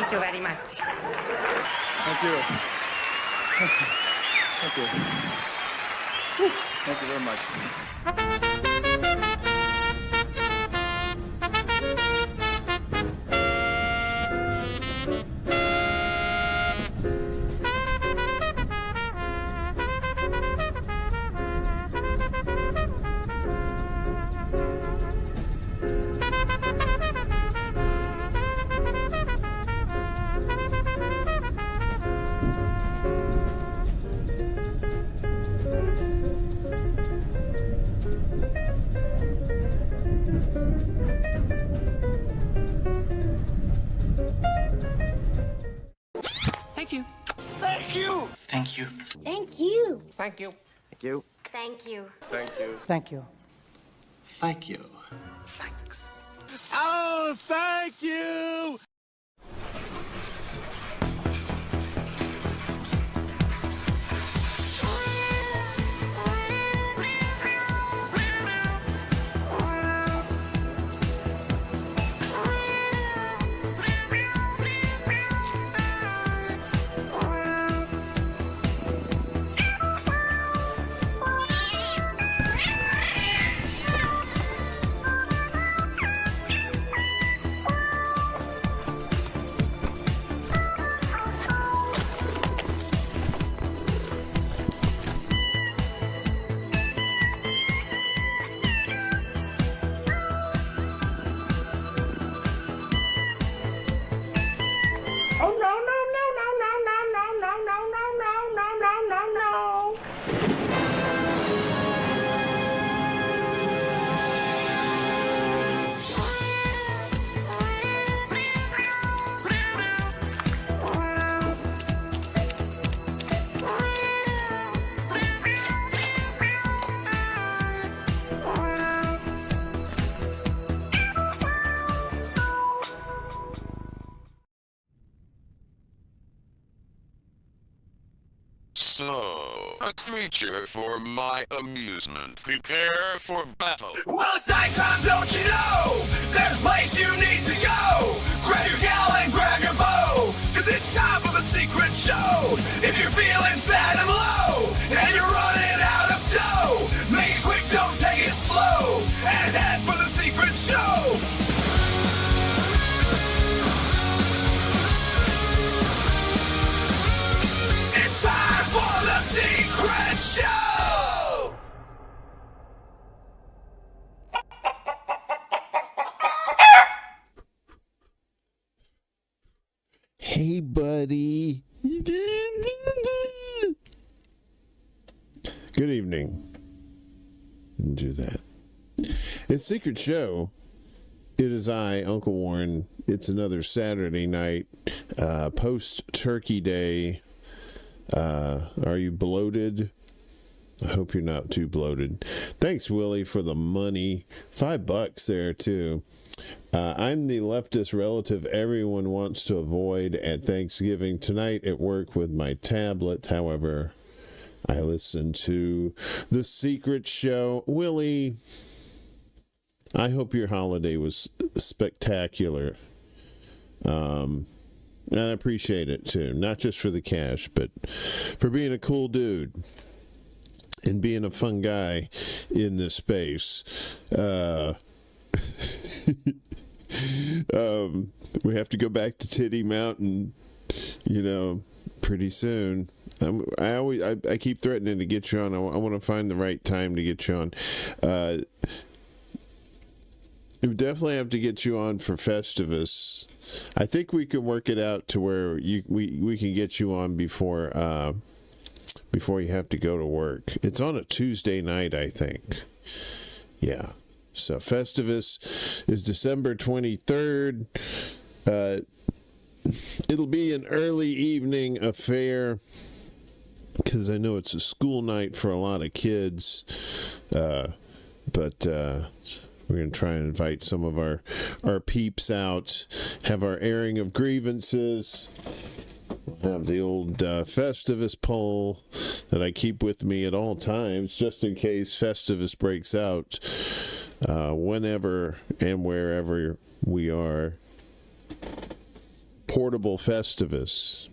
Thank you very much. Thank you. Thank you. Thank you very much. Thank you. Thank you. Thank you. Thank you. Thank you. Thank you. Thank you. Thank you. Thank you. Thank you. Thanks. Oh, thank you. Oh, no, no, no, no, no, no, no, no, no, no, no, no, no, no. So, a creature for my amusement. Prepare for battle. Well, it's nighttime, don't you know? There's a place you need to go. Grab your gal and grab your bow, 'cause it's time for the secret show. If you're feeling sad and low, and you're running out of dough, make it quick, don't take it slow, and head for the secret show. It's time for the secret show! Hey, buddy. Good evening. Didn't do that. It's Secret Show. It is I, Uncle Warren. It's another Saturday night, post-Turkey Day. Are you bloated? I hope you're not too bloated. Thanks, Willie, for the money. $5 there, too. I'm the leftist relative everyone wants to avoid at Thanksgiving tonight at work with my tablet. However, I listen to The Secret Show. Willie, I hope your holiday was spectacular. And I appreciate it, too. Not just for the cash, but for being a cool dude and being a fun guy in this space. We have to go back to Titty Mountain, pretty soon. I keep threatening to get you on. I want to find the right time to get you on. We definitely have to get you on for Festivus. I think we can work it out to where we can get you on before you have to go to work. It's on a Tuesday night, I think. Yeah. So Festivus is December 23rd. It'll be an early evening affair because I know it's a school night for a lot of kids. But we're going to try and invite some of our peeps out, have our airing of grievances, have the old Festivus poll that I keep with me at all times, just in case Festivus breaks out. Whenever and wherever we are. portable Festivus.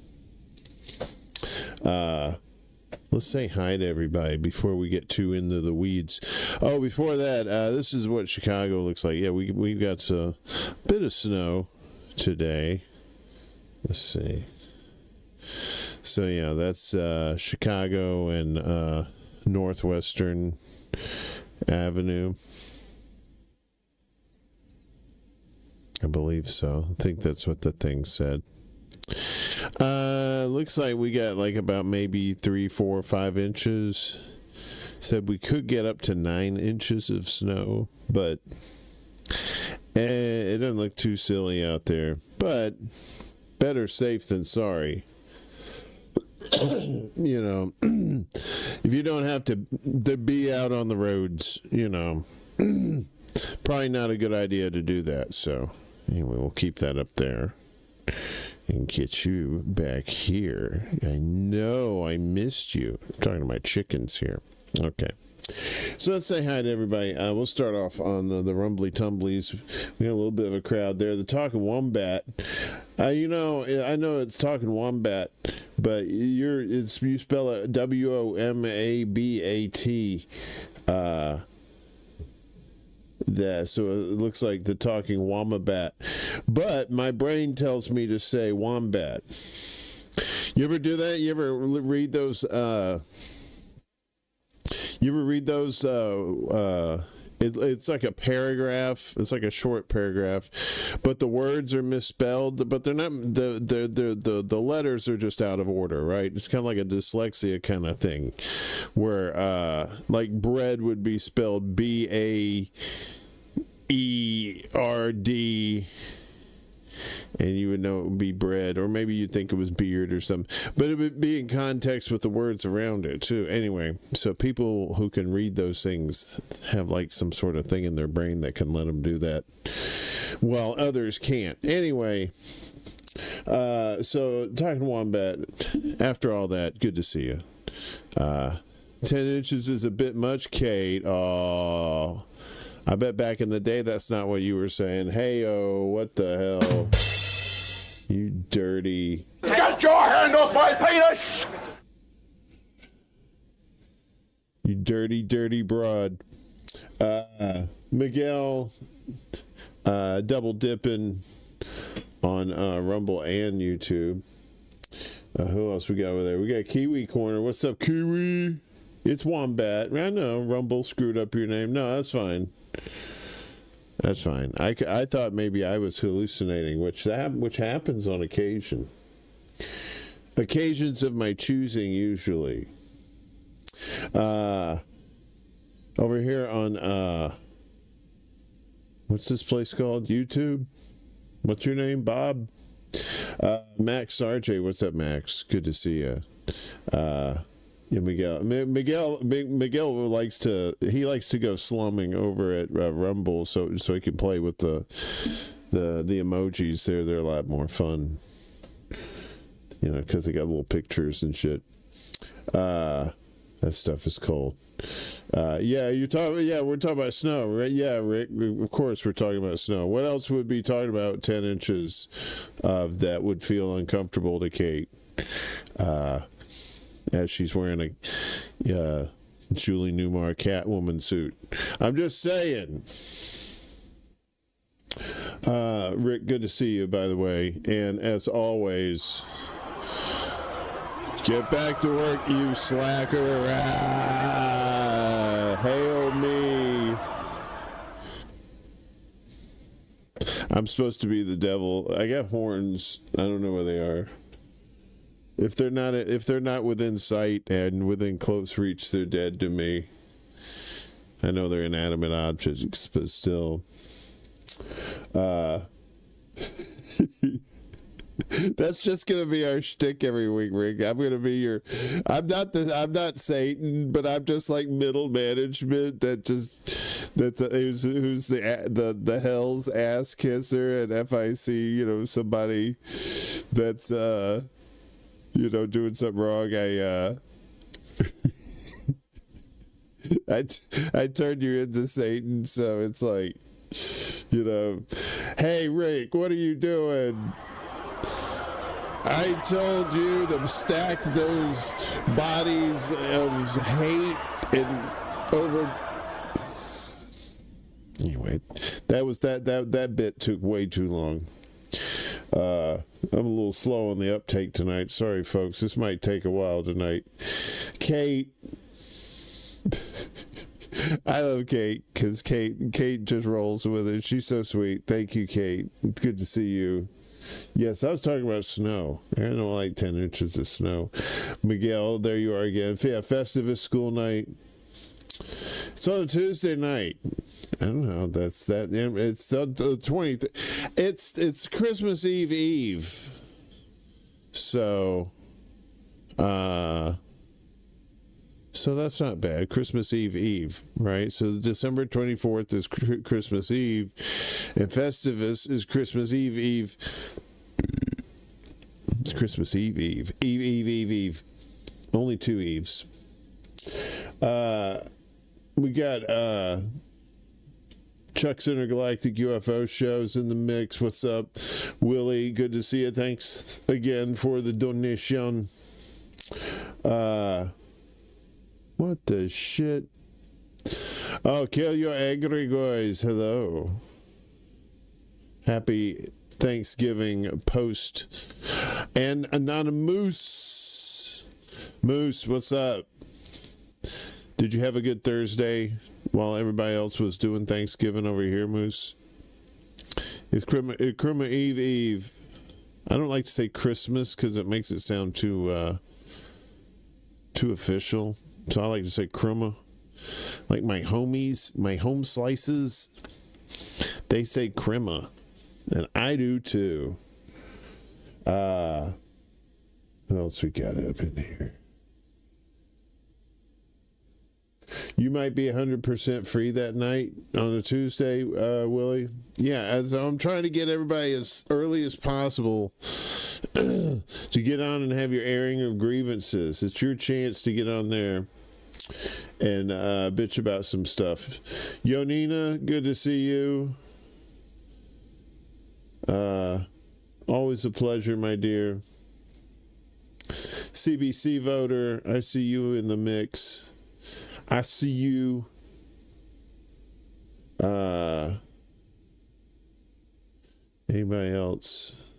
Let's say hi to everybody before we get too into the weeds. Oh, before that, this is what Chicago looks like. Yeah, we've got a bit of snow today. Let's see. So, yeah, that's Chicago and Northwestern Avenue. I believe so. I think that's what the thing said. Looks like we got like about maybe 3, 4, 5 inches. Said we could get up to 9 inches of snow, but it doesn't look too silly out there. But better safe than sorry. You know, if you don't have to be out on the roads, you know, probably not a good idea to do that. So anyway, we'll keep that up there and get you back here. I know I missed you. I'm talking to my chickens here. Okay. So let's say hi to everybody. We'll start off on the Rumbly Tumblies. We got a little bit of a crowd there. The Talking Wombat. You know, I know it's Talking Wombat, but you spell it WOMABAT. So it looks like the Talking Wombat, but my brain tells me to say wombat. You ever do that? You ever read those? It's like a paragraph. It's like a short paragraph, but the words are misspelled. But they're not. The letters are just out of order, right? It's kind of like a dyslexia kind of thing, where like bread would be spelled BAERD, and you would know it would be bread, or maybe you'd think it was beard or something, but it would be in context with the words around it too. Anyway, so people who can read those things have like some sort of thing in their brain that can let them do that, while others can't. Anyway, so Talking Wombat, after all that, good to see you. 10 inches is a bit much, Kate. Oh, I bet back in the day that's not what you were saying. Hey-oh, what the hell? You dirty... Get your hand off my penis! You dirty, dirty broad. Miguel, double dipping on Rumble and YouTube. Who else we got over there? We got Kiwi Corner. What's up, Kiwi? It's Wombat. I know, Rumble screwed up your name. No, that's fine. That's fine. I thought maybe I was hallucinating, which happens on occasion. Occasions of my choosing, usually. Over here on, what's this place called? YouTube? What's your name, Bob? Max RJ. What's up, Max? Good to see you. Yeah, Miguel likes to go slumming over at Rumble, so he can play with the emojis. They're a lot more fun, you know, because they got little pictures and shit. That stuff is cold. We're talking about snow, right? Yeah, Rick, of course we're talking about snow. What else would be talking about 10 inches of that would feel uncomfortable to Kate? As she's wearing a Julie Newmar Catwoman suit. I'm just saying. Rick, good to see you, by the way. And as always, get back to work, you slacker. Hail me. I'm supposed to be the devil. I got horns. I don't know where they are. If they're not within sight and within close reach, they're dead to me. I know they're inanimate objects, but still. That's just gonna be our shtick every week, Rick. I'm not Satan, but I'm just like middle management who's the hell's ass kisser at FIC. You know, somebody that's doing something wrong. I turned you into Satan, so it's like, hey Rick, what are you doing? I told you to stack those bodies of hate and over. Anyway, that bit took way too long. I'm a little slow on the uptake tonight. Sorry, folks. This might take a while tonight. Kate. I love Kate because Kate just rolls with it. She's so sweet. Thank you, Kate. Good to see you. Yes, I was talking about snow. I don't like 10 inches of snow. Miguel, there you are again. Yeah, Festivus school night. It's on a Tuesday night. I don't know. It's the 20th. It's Christmas Eve. So that's not bad. Christmas Eve, right? So December 24th is Christmas Eve, and Festivus is Christmas Eve. It's Christmas Eve. Eve. Only 2 Eves. We got Chuck's Intergalactic UFO shows in the mix. What's up, Willie? Good to see you. Thanks again for the donation. What the shit? Oh, kill your angry guys. Hello. Happy Thanksgiving post. And Anonymous. Moose, what's up? Did you have a good Thursday while everybody else was doing Thanksgiving over here, Moose? It's Christmas Eve. I don't like to say Christmas because it makes it sound too official. So I like to say crumma. Like my homies, my home slices, they say crema. And I do too. What else we got up in here? You might be 100% free that night on a Tuesday, Willie. Yeah, as I'm trying to get everybody as early as possible to get on and have your airing of grievances. It's your chance to get on there and bitch about some stuff. Yonina, good to see you. Always a pleasure, my dear. CBC voter, I see you in the mix. I see you. Anybody else?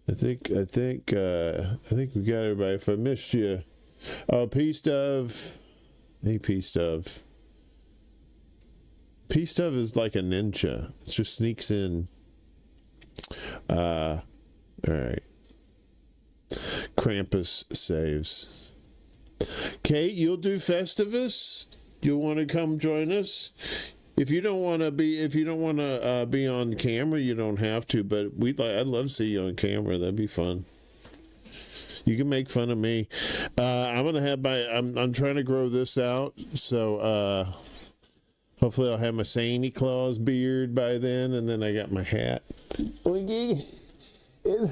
I think we got everybody. If I missed you, Peace Dove. Hey, Peace Dove. Peace Dove is like a ninja. It just sneaks in. All right. Krampus saves. Kate, you'll do Festivus? You'll want to come join us? If you don't want to be on camera, you don't have to. But I'd love to see you on camera. That'd be fun. You can make fun of me. I'm trying to grow this out, so hopefully I'll have my Santa Claus beard by then, and then I got my hat. It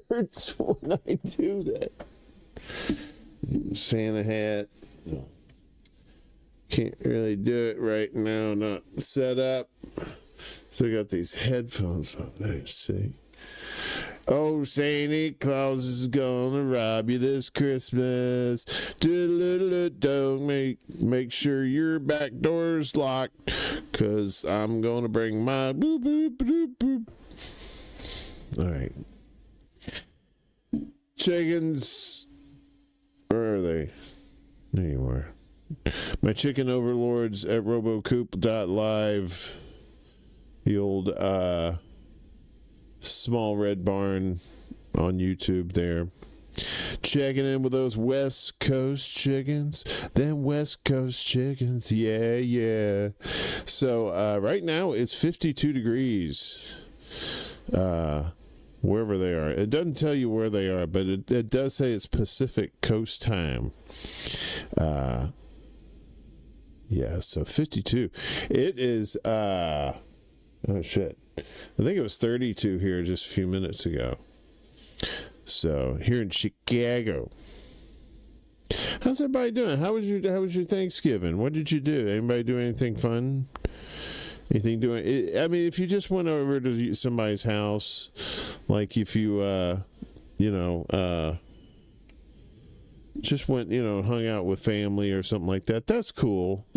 hurts when I do that. Santa hat. Can't really do it right now. Not set up. Still got these headphones on there. See. Oh, Santa Claus is gonna rob you this Christmas. Don't make sure your back door's locked, 'cause I'm gonna bring my boop boop boop boop. All right. Chickens. Where are they? There you are. My chicken overlords at robocoop.live. The old small red barn on YouTube there. Checking in with those West Coast chickens. Them West Coast chickens. Yeah. So right now it's 52 degrees. Wherever they are. It doesn't tell you where they are, but it does say it's Pacific Coast time. Yeah, so 52. It is, oh shit. I think it was 32 here just a few minutes ago. So, here in Chicago. How's everybody doing? How was your Thanksgiving? What did you do? Anybody do anything fun? Anything doing it? I mean, if you just went over to somebody's house, like if you, just went, hung out with family or something like that, that's cool.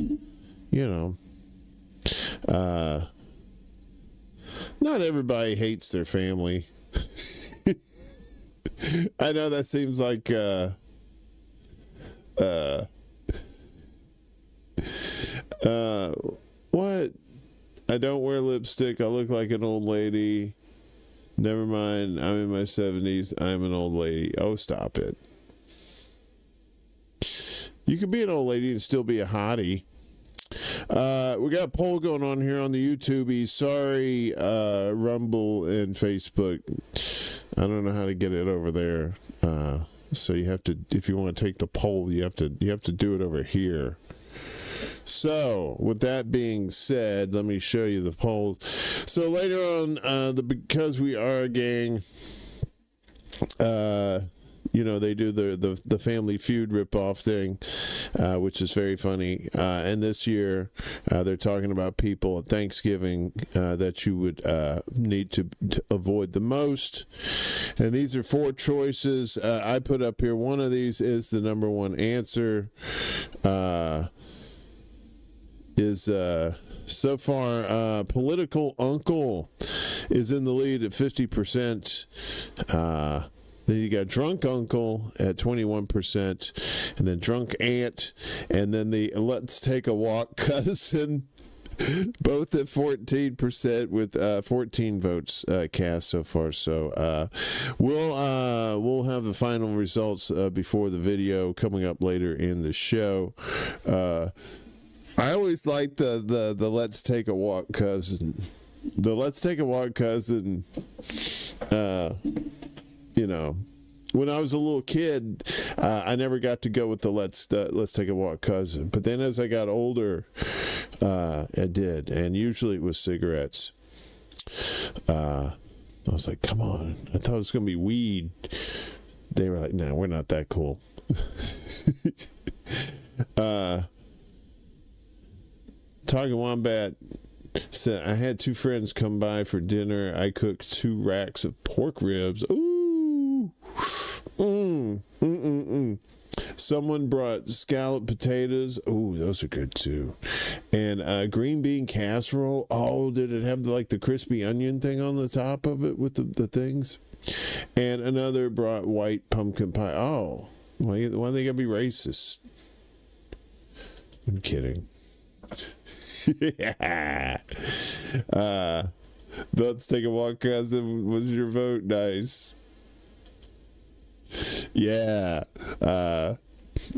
Not everybody hates their family. I know that seems like, what? I don't wear lipstick. I look like an old lady. Never mind. I'm in my 70s. I'm an old lady. Oh, stop it. You can be an old lady and still be a hottie. We got a poll going on here on the YouTubies. Sorry, Rumble and Facebook. I don't know how to get it over there. So you have to, if you want to take the poll, you have to do it over here. So, with that being said, let me show you the polls. So later on, Because We Are a Gang, they do the Family Feud ripoff thing, which is very funny. And this year, they're talking about people at Thanksgiving that you would need to avoid the most. And these are 4 choices I put up here. One of these is the number one answer. So far, political uncle is in the lead at 50%. Then you got drunk uncle at 21%, and then drunk aunt, and then the let's take a walk cousin, both at 14% with 14 votes cast so far. So we'll have the final results before the video coming up later in the show. I always like the let's take a walk cousin. The let's take a walk cousin, when I was a little kid, I never got to go with the let's take a walk cousin. But then as I got older, I did. And usually it was cigarettes. I was like, come on. I thought it was going to be weed. They were like, no, we're not that cool. Tiger Wombat said, I had 2 friends come by for dinner. I cooked 2 racks of pork ribs. Ooh. Someone brought scalloped potatoes. Ooh, those are good too. And green bean casserole. Oh, did it have the crispy onion thing on the top of it with the things? And another brought white pumpkin pie. Oh, why are they gonna be racist? I'm kidding. Yeah. Let's take a walk, cousin. Was your vote nice? Yeah. All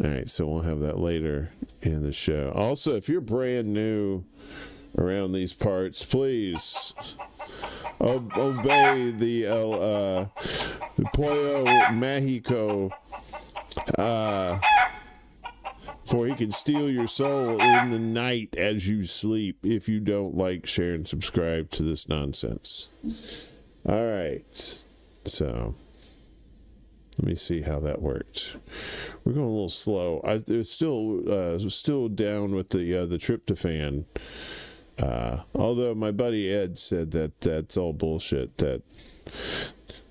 right, so we'll have that later in the show. Also, if you're brand new around these parts, please obey the Pollo Mexico, for he can steal your soul in the night as you sleep if you don't like, share, and subscribe to this nonsense. All right. So, let me see how that worked. We're going a little slow. I was still down with the tryptophan. Although my buddy Ed said that that's all bullshit, that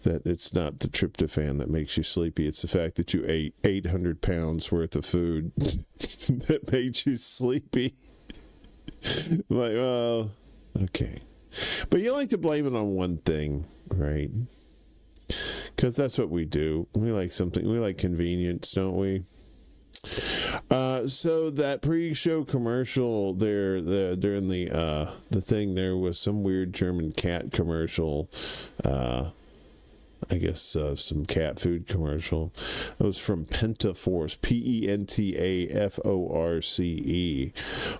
it's not the tryptophan that makes you sleepy. It's the fact that you ate 800 pounds worth of food that made you sleepy. Like, well, okay. But you like to blame it on one thing, right? Because that's what we do. We like convenience, don't we? So that pre-show commercial there, during the thing, there was some weird German cat commercial. I guess some cat food commercial. It was from Pentaforce, Pentaforce,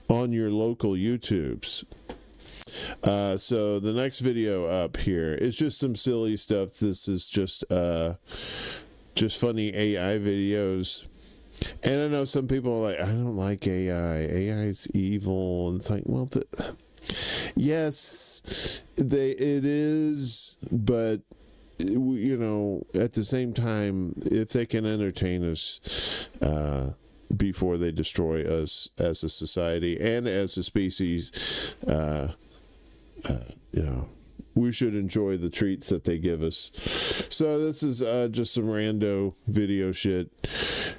on your local YouTubes. So the next video up here is just some silly stuff. This is just funny AI videos. And I know some people are like, I don't like AI. AI is evil. And it's like, well, yes, it is, but at the same time, if they can entertain us before they destroy us as a society and as a species, you know, we should enjoy the treats that they give us. So this is just some rando video shit.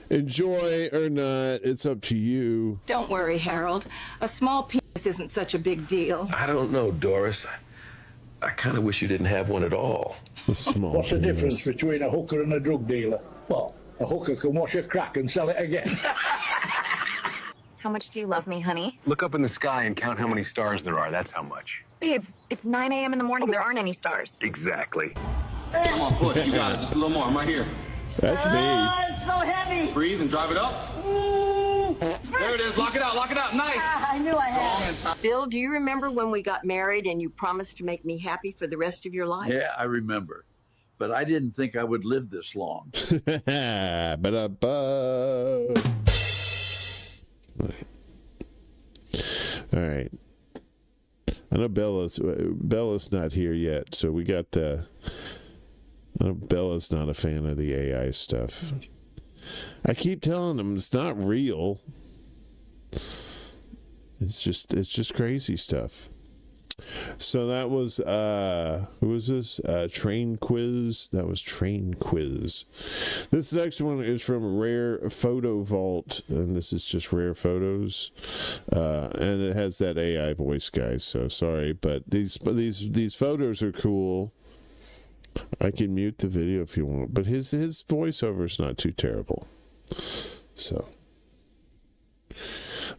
Enjoy or not, it's up to you. Don't worry, Harold. A small penis isn't such a big deal. I don't know, Doris. I kind of wish you didn't have one at all. Small What's the penis. difference between a hooker and a drug dealer? Well, a hooker can wash a crack and sell it again. How much do you love me, honey? Look up in the sky and count how many stars there are. That's how much. Babe, it's 9 a.m. in the morning. There aren't any stars. Exactly. Come on, push. You got it. Just a little more. I'm right here. That's me. It's so heavy. Breathe and drive it up. There it is. Lock it out. Lock it out. Nice. I knew I had. Bill, do you remember when we got married and you promised to make me happy for the rest of your life? Yeah, I remember. But I didn't think I would live this long. All right. I know Bella's not here yet, so we got the. I know Bella's not a fan of the AI stuff. I keep telling him it's not real. It's just crazy stuff. So that was who was this? Train Quiz. That was Train Quiz. This next one is from Rare Photo Vault, and this is just rare photos. And it has that AI voice, guys. So sorry, but these photos are cool. I can mute the video if you want, but his voiceover is not too terrible. So.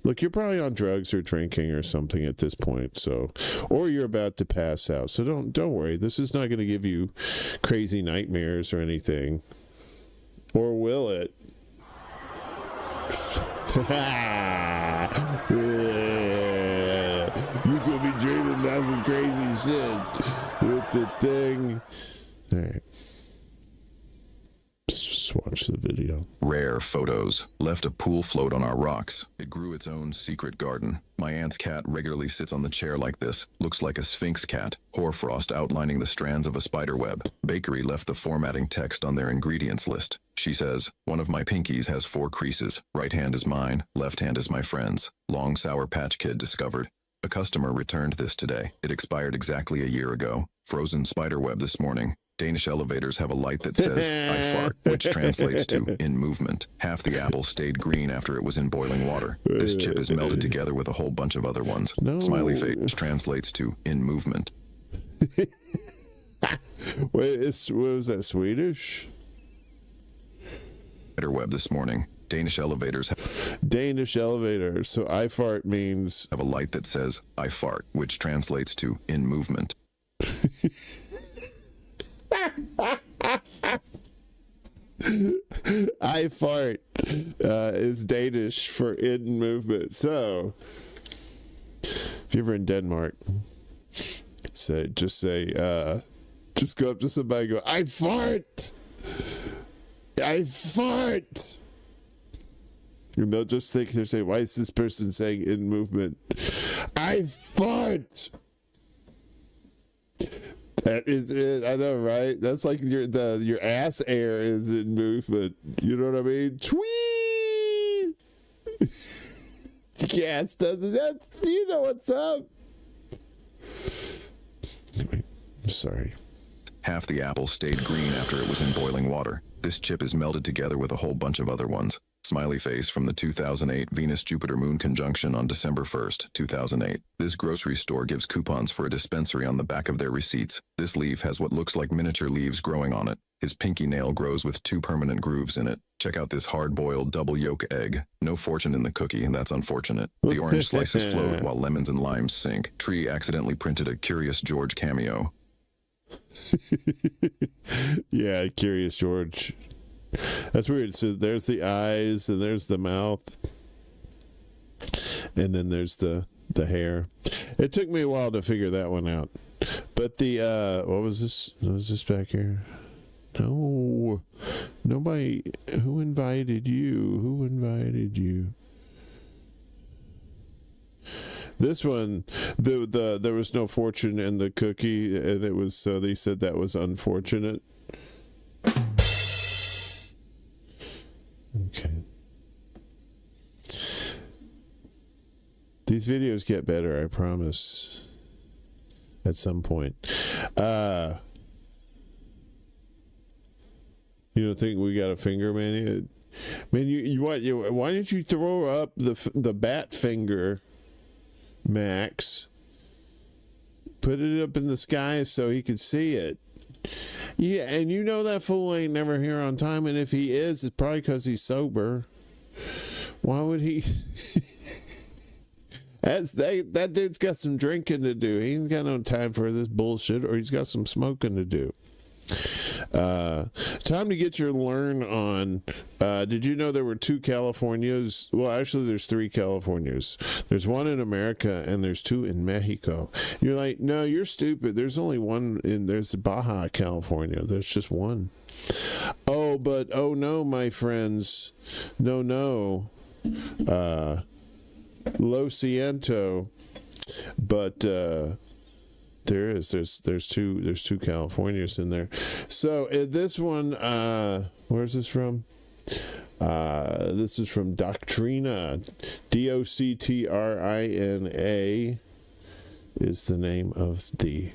Look, you're probably on drugs or drinking or something at this point, so, or you're about to pass out. So don't worry. This is not going to give you crazy nightmares or anything, or will it? You could be dreaming about some crazy shit with the thing. All right. Just watch the video. Rare photos. Left a pool float on our rocks. It grew its own secret garden. My aunt's cat regularly sits on the chair like this. Looks like a sphinx cat. Hoarfrost outlining the strands of a spider web. Bakery left the formatting text on their ingredients list. She says, one of my pinkies has 4 creases. Right hand is mine. Left hand is my friend's. Long Sour Patch Kid discovered. A customer returned this today. It expired exactly a year ago. Frozen spider web this morning. Danish elevators have a light that says, I fart, which translates to, in movement. Half the apple stayed green after it was in boiling water. This chip is melted together with a whole bunch of other ones. No. Smiley face translates to, in movement. Wait, what was that, Swedish? Spider web this morning. Danish elevators So I fart means have a light that says, I fart, which translates to, in movement. I fart is Danish for in movement. So if you're ever in Denmark, just go up to somebody and go, I fart. And they'll just think, they're saying, why is this person saying in movement? I fart. That is it. I know, right? That's like your ass air is in movement. You know what I mean? Twee. Gas doesn't that. You know what's up. Anyway, I'm sorry. Half the apple stayed green after it was in boiling water. This chip is melted together with a whole bunch of other ones. Smiley face from the 2008 Venus-Jupiter-Moon conjunction on December 1st, 2008. This grocery store gives coupons for a dispensary on the back of their receipts. This leaf has what looks like miniature leaves growing on it. His pinky nail grows with 2 permanent grooves in it. Check out this hard-boiled double yolk egg. No fortune in the cookie, and that's unfortunate. The orange slices float while lemons and limes sink. Tree accidentally printed a Curious George cameo. Yeah, Curious George. That's weird. So there's the eyes, and there's the mouth, and then there's the hair. It took me a while to figure that one out. But the what was this? What was this back here? No, nobody. Who invited you? This one, there was no fortune in the cookie, and it was so they said that was unfortunate. Okay. These videos get better, I promise. at some point. You don't think we got a finger, man? Man, why don't you throw up the bat finger, Max? Put it up in the sky so he could see it. Yeah, and you know that fool ain't never here on time, and if he is, it's probably because he's sober. Why would he? That dude's got some drinking to do. He ain't got no time for this bullshit, or he's got some smoking to do. Time to get your learn on. Did you know there were 2 Californias? Well, actually, there's 3 Californias. There's one in America and there's 2 in Mexico. You're like, no, you're stupid. There's only one there's Baja California. There's just one. Oh, but oh no, my friends. No. Lo siento. But there's two Californias in there. So this one, where's this from? This is from Doctrina. Doctrina is the name of the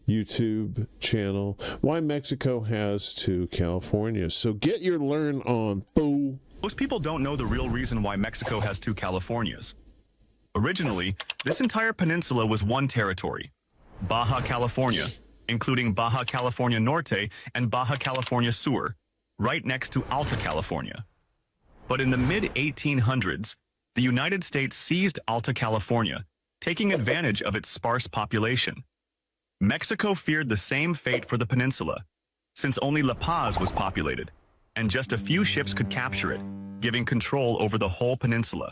YouTube channel. Why Mexico has 2 Californias. So get your learn on, fool. Most people don't know the real reason why Mexico has 2 Californias. Originally, this entire peninsula was one territory, Baja California, including Baja California Norte and Baja California Sur, right next to Alta California. But in the mid-1800s, the United States seized Alta California, taking advantage of its sparse population. Mexico feared the same fate for the peninsula, since only La Paz was populated, and just a few ships could capture it, giving control over the whole peninsula.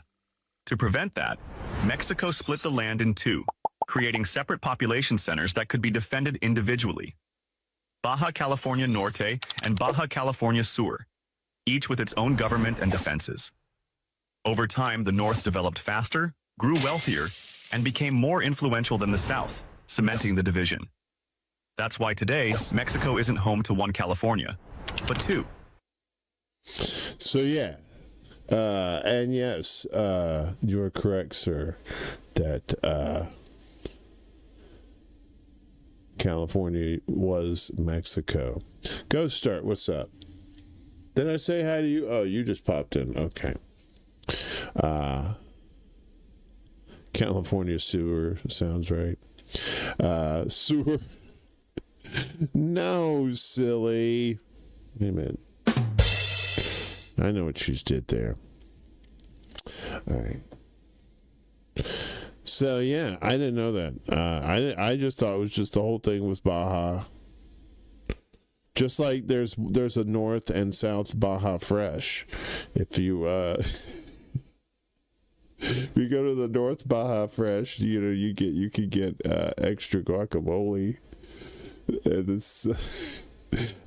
To prevent that, Mexico split the land in 2, creating separate population centers that could be defended individually. Baja California Norte and Baja California Sur, each with its own government and defenses. Over time, the North developed faster, grew wealthier, and became more influential than the South, cementing the division. That's why today, Mexico isn't home to 1 California, but 2. So yeah. And yes, you are correct, sir, that California was Mexico. Ghost Start, what's up? Did I say hi to you? Oh, you just popped in. Okay. California Sewer sounds right. Sewer. No, silly. Wait a minute. I know what you did there. All right. So yeah, I didn't know that. I just thought it was just the whole thing was Baja. Just like there's a North and South Baja Fresh. If you if you go to the North Baja Fresh, you could get extra guacamole. And it's,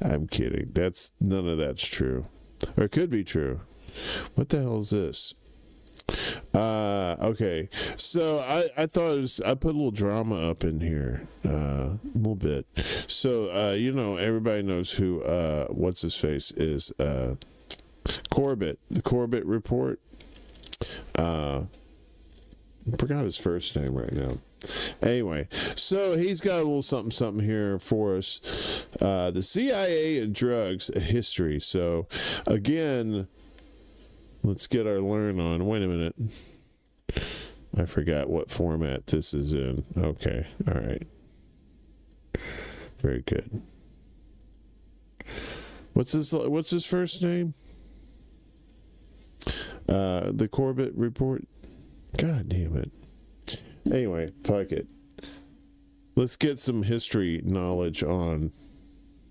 I'm kidding. None of that's true. Or it could be true. What the hell is this? Okay. So I thought I put a little drama up in here. A little bit. So, everybody knows who, what's his face is, Corbett. The Corbett Report. I forgot his first name right now. Anyway, so he's got a little something here for us. The CIA and drugs, a history. So again, let's get our learn on. Wait a minute. I forgot what format this is in. Okay. All right. Very good. What's his first name? The Corbett Report. God damn it. Anyway, fuck it. Let's get some history knowledge on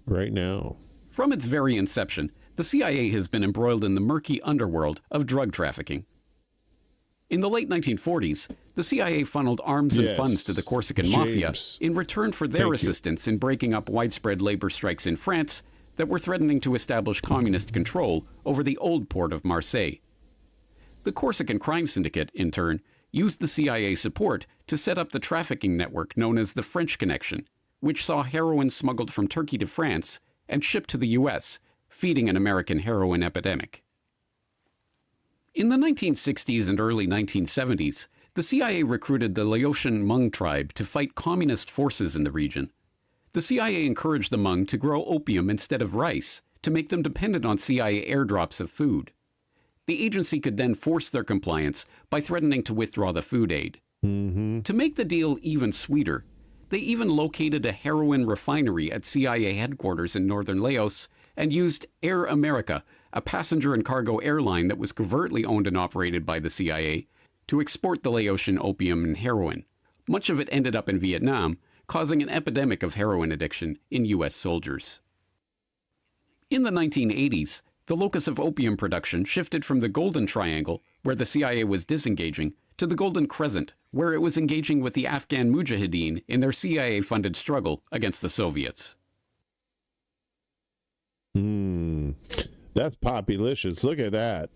right now. From its very inception, the CIA has been embroiled in the murky underworld of drug trafficking. In the late 1940s, the CIA funneled arms and funds to the Corsican Mafia in return for their assistance in breaking up widespread labor strikes in France that were threatening to establish communist control over the old port of Marseille. The Corsican crime syndicate, in turn, used the CIA support to set up the trafficking network known as the French Connection, which saw heroin smuggled from Turkey to France and shipped to the U.S., feeding an American heroin epidemic. In the 1960s and early 1970s, the CIA recruited the Laotian Hmong tribe to fight communist forces in the region. The CIA encouraged the Hmong to grow opium instead of rice, to make them dependent on CIA airdrops of food. The agency could then force their compliance by threatening to withdraw the food aid. To make the deal even sweeter, they even located a heroin refinery at CIA headquarters in northern Laos and used Air America, a passenger and cargo airline that was covertly owned and operated by the CIA, to export the Laotian opium and heroin. Much of it ended up in Vietnam, causing an epidemic of heroin addiction in U.S. soldiers. In the 1980s, the locus of opium production shifted from the Golden Triangle, where the CIA was disengaging, to the Golden Crescent, where it was engaging with the Afghan Mujahideen in their CIA-funded struggle against the Soviets. That's populicious. Look at that.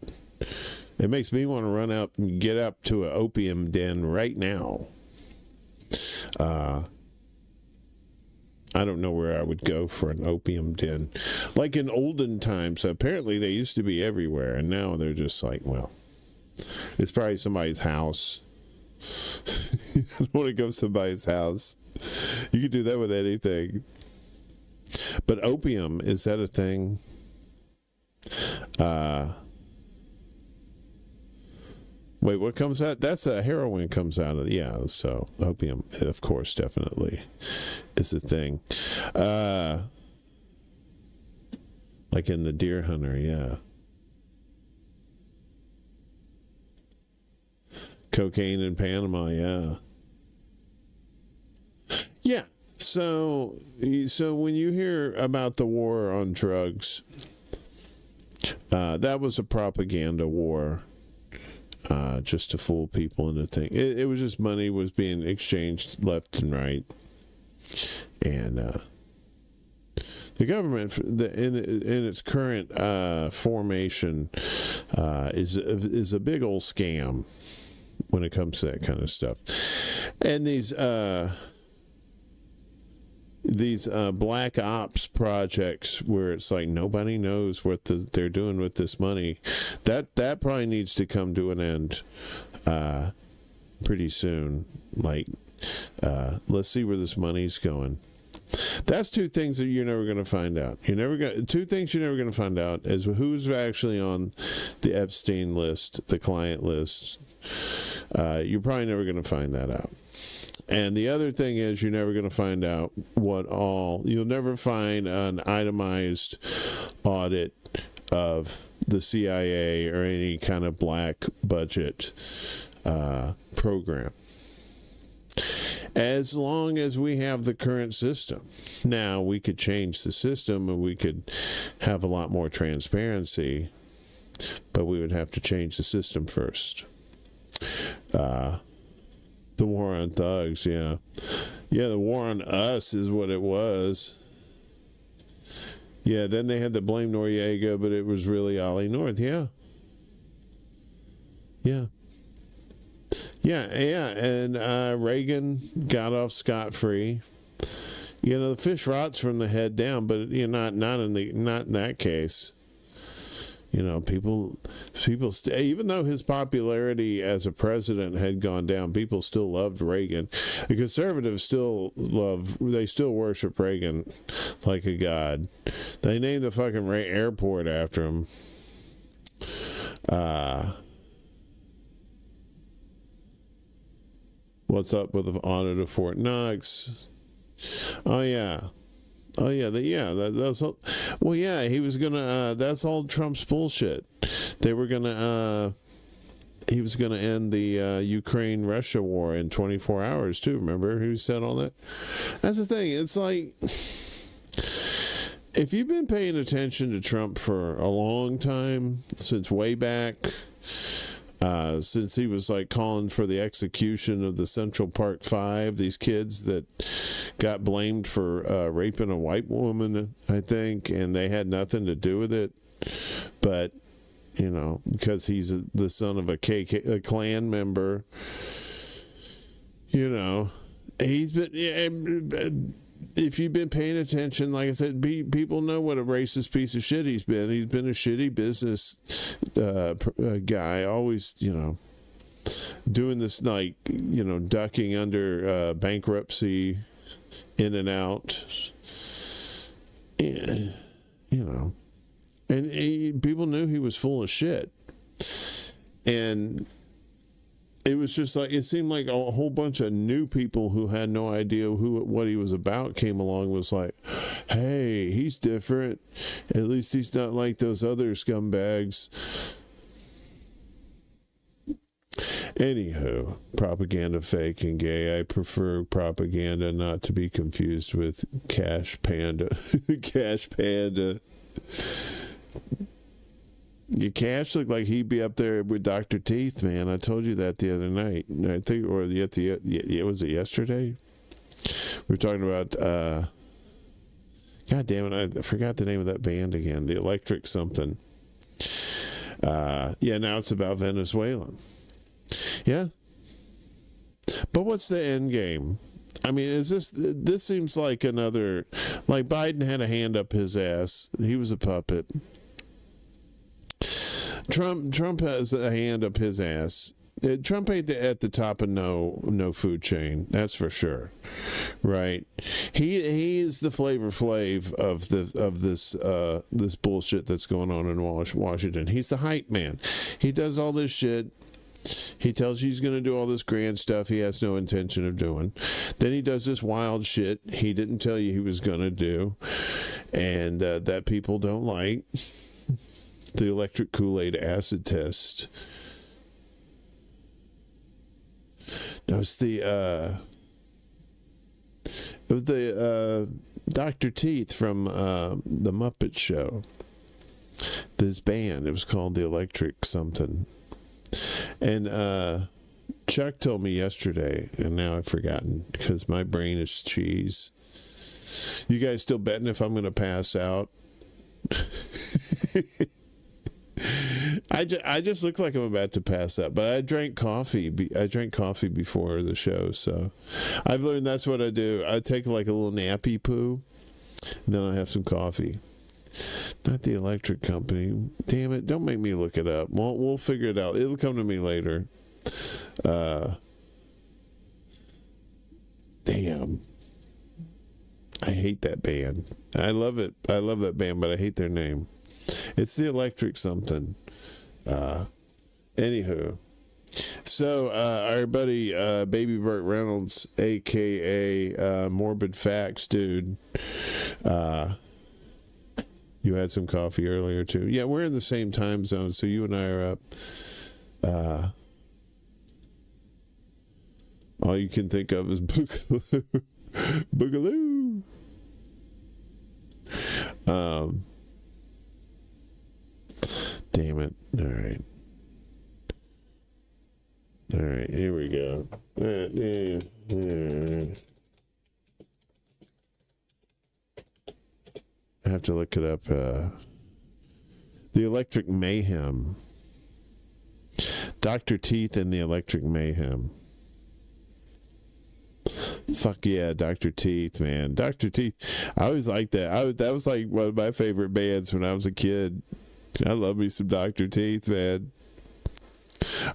It makes me want to run out and get up to an opium den right now. I don't know where I would go for an opium den. Like in olden times, apparently they used to be everywhere, and now they're just like, well, it's probably somebody's house. I don't want to go to somebody's house. You can do that with anything. But opium, is that a thing? Wait, what comes out? That's a heroin comes out of, yeah, so opium, of course, definitely is a thing. Like in the Deer Hunter, yeah. Cocaine in Panama, yeah. Yeah, so when you hear about the war on drugs, that was a propaganda war. Just to fool people into thinking. It was just money was being exchanged left and right. And the government, in its current formation, is a big old scam when it comes to that kind of stuff. And these black ops projects where it's like nobody knows what they're doing with this money, that probably needs to come to an end pretty soon. Like, let's see where this money's going. That's two things that you're never going to find out. Two things you're never going to find out is who's actually on the Epstein list, the client list. You're probably never going to find that out. And the other thing is you're never going to find out you'll never find an itemized audit of the CIA or any kind of black budget program. As long as we have the current system. Now, we could change the system and we could have a lot more transparency, but we would have to change the system first. The war on thugs, yeah. Yeah, the war on us is what it was. Yeah, then they had to blame Noriega, but it was really Ollie North, yeah. Yeah. Yeah, and Reagan got off scot-free. You know, the fish rots from the head down, but not in that case. You know, people even though his popularity as a president had gone down, people still loved Reagan. The conservatives still worship Reagan like a god. They named the fucking airport after him. What's up with the audit of Fort Knox? Oh yeah. Oh yeah, that's all. Well, yeah, he was gonna. That's all Trump's bullshit. They were gonna. He was gonna end the Ukraine-Russia war in 24 hours too. Remember who said all that? That's the thing. It's like if you've been paying attention to Trump for a long time, since way back. Since he was like calling for the execution of the Central Park Five, these kids that got blamed for raping a white woman, I think, and they had nothing to do with it. But, you know, because he's the son of a Klan member, you know, he's been... If you've been paying attention, like I said, people know what a racist piece of shit he's been. He's been a shitty business guy, always, you know. doing this, like, ducking under bankruptcy, in and out. And, and people knew he was full of shit. And it was just like, it seemed like a whole bunch of new people who had no idea what he was about came along, was like, hey, he's different. At least he's not like those other scumbags. Anywho, propaganda fake and gay. I prefer propaganda, not to be confused with Cash Panda. Cash Panda. Your Cash looked like he'd be up there with Dr. Teeth, man. I told you that the other night. I think, or was it yesterday? We were talking about, God damn it, I forgot the name of that band again. The Electric something. Now it's about Venezuelan. Yeah. But what's the end game? I mean, this seems like another, like Biden had a hand up his ass. He was a puppet. Trump has a hand up his ass. Trump ain't at the top of no food chain. That's for sure. Right. He is the Flavor Flav of this bullshit that's going on in Washington. He's the hype man. He does all this shit. He tells you he's going to do all this grand stuff he has no intention of doing. Then he does this wild shit he didn't tell you he was going to do, and that people don't like. The electric Kool-Aid acid test. No, it was the Dr. Teeth from the Muppet Show. This band, it was called the Electric something. And Chuck told me yesterday, and now I've forgotten because my brain is cheese. You guys still betting if I'm going to pass out? I just look like I'm about to pass out, but I drank coffee. I drank coffee before the show, so I've learned that's what I do. I take like a little nappy poo, and then I have some coffee. Not the Electric Company. Damn it! Don't make me look it up. We'll figure it out. It'll come to me later. Damn. I hate that band. I love it. I love that band, but I hate their name. It's the Electric something. Anywho. So, our buddy, Baby Burt Reynolds, a.k.a. Morbid Facts, dude. You had some coffee earlier, too. Yeah, we're in the same time zone, so you and I are up. All you can think of is Boogaloo. Boogaloo. Damn it. All right. All right, here we go. I have to look it up. The Electric Mayhem. Dr. Teeth and the Electric Mayhem. Fuck yeah, Dr. Teeth, man. Dr. Teeth. I always liked that. That was like one of my favorite bands when I was a kid. I love me some Dr. Teeth, man.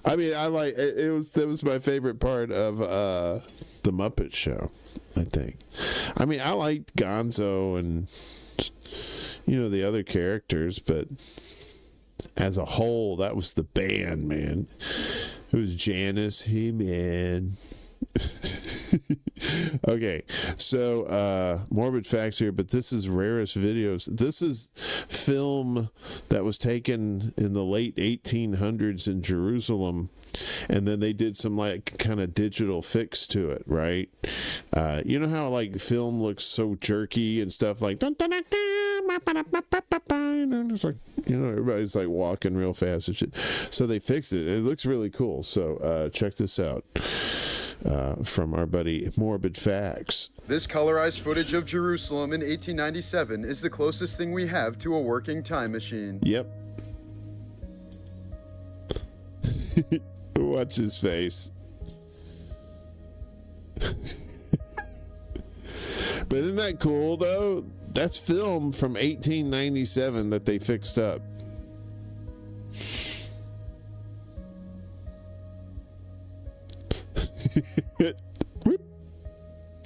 I mean, that was my favorite part of the Muppet Show, I think. I mean, I liked Gonzo and the other characters, but as a whole, that was the band, man. It was Janice, hey man. Okay, so Morbid Facts here, but this is Rarest Videos. This is film that was taken in the late 1800s in Jerusalem, and then they did some like kind of digital fix to it, right? You know how like film looks so jerky and stuff, like it's like, everybody's like walking real fast and shit. So they fixed it. It looks really cool. So check this out. From our buddy Morbid Facts. This colorized footage of Jerusalem in 1897 is the closest thing we have to a working time machine. Yep. Watch his face. But isn't that cool, though? That's film from 1897 that they fixed up.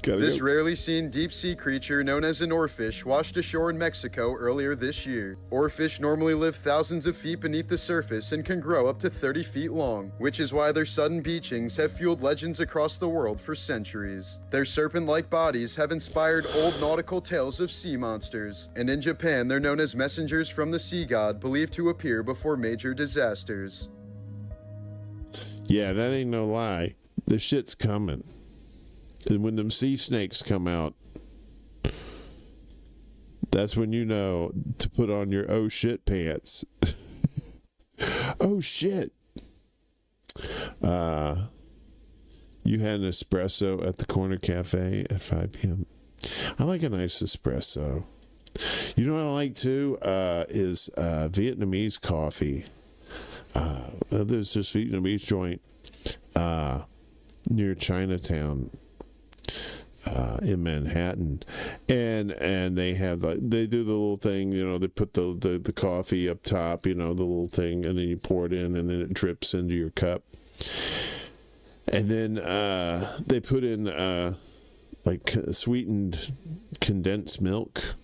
This rarely seen deep-sea creature known as an oarfish washed ashore in Mexico earlier this year. Oarfish normally live thousands of feet beneath the surface and can grow up to 30 feet long, which is why their sudden beachings have fueled legends across the world for centuries. Their serpent-like bodies have inspired old nautical tales of sea monsters, and in Japan they're known as messengers from the sea god, believed to appear before major disasters. Yeah, that ain't no lie. The shit's coming. And when them sea snakes come out, that's when you know to put on your oh shit pants. Oh shit. You had an espresso at the corner cafe at 5 p.m. I like a nice espresso. You know what I like too? Is Vietnamese coffee. There's this Vietnamese joint near Chinatown. In Manhattan, and they have they do the little thing, you know, they put the coffee up top, you know, the little thing, and then you pour it in, and then it drips into your cup, and then they put in like sweetened condensed milk.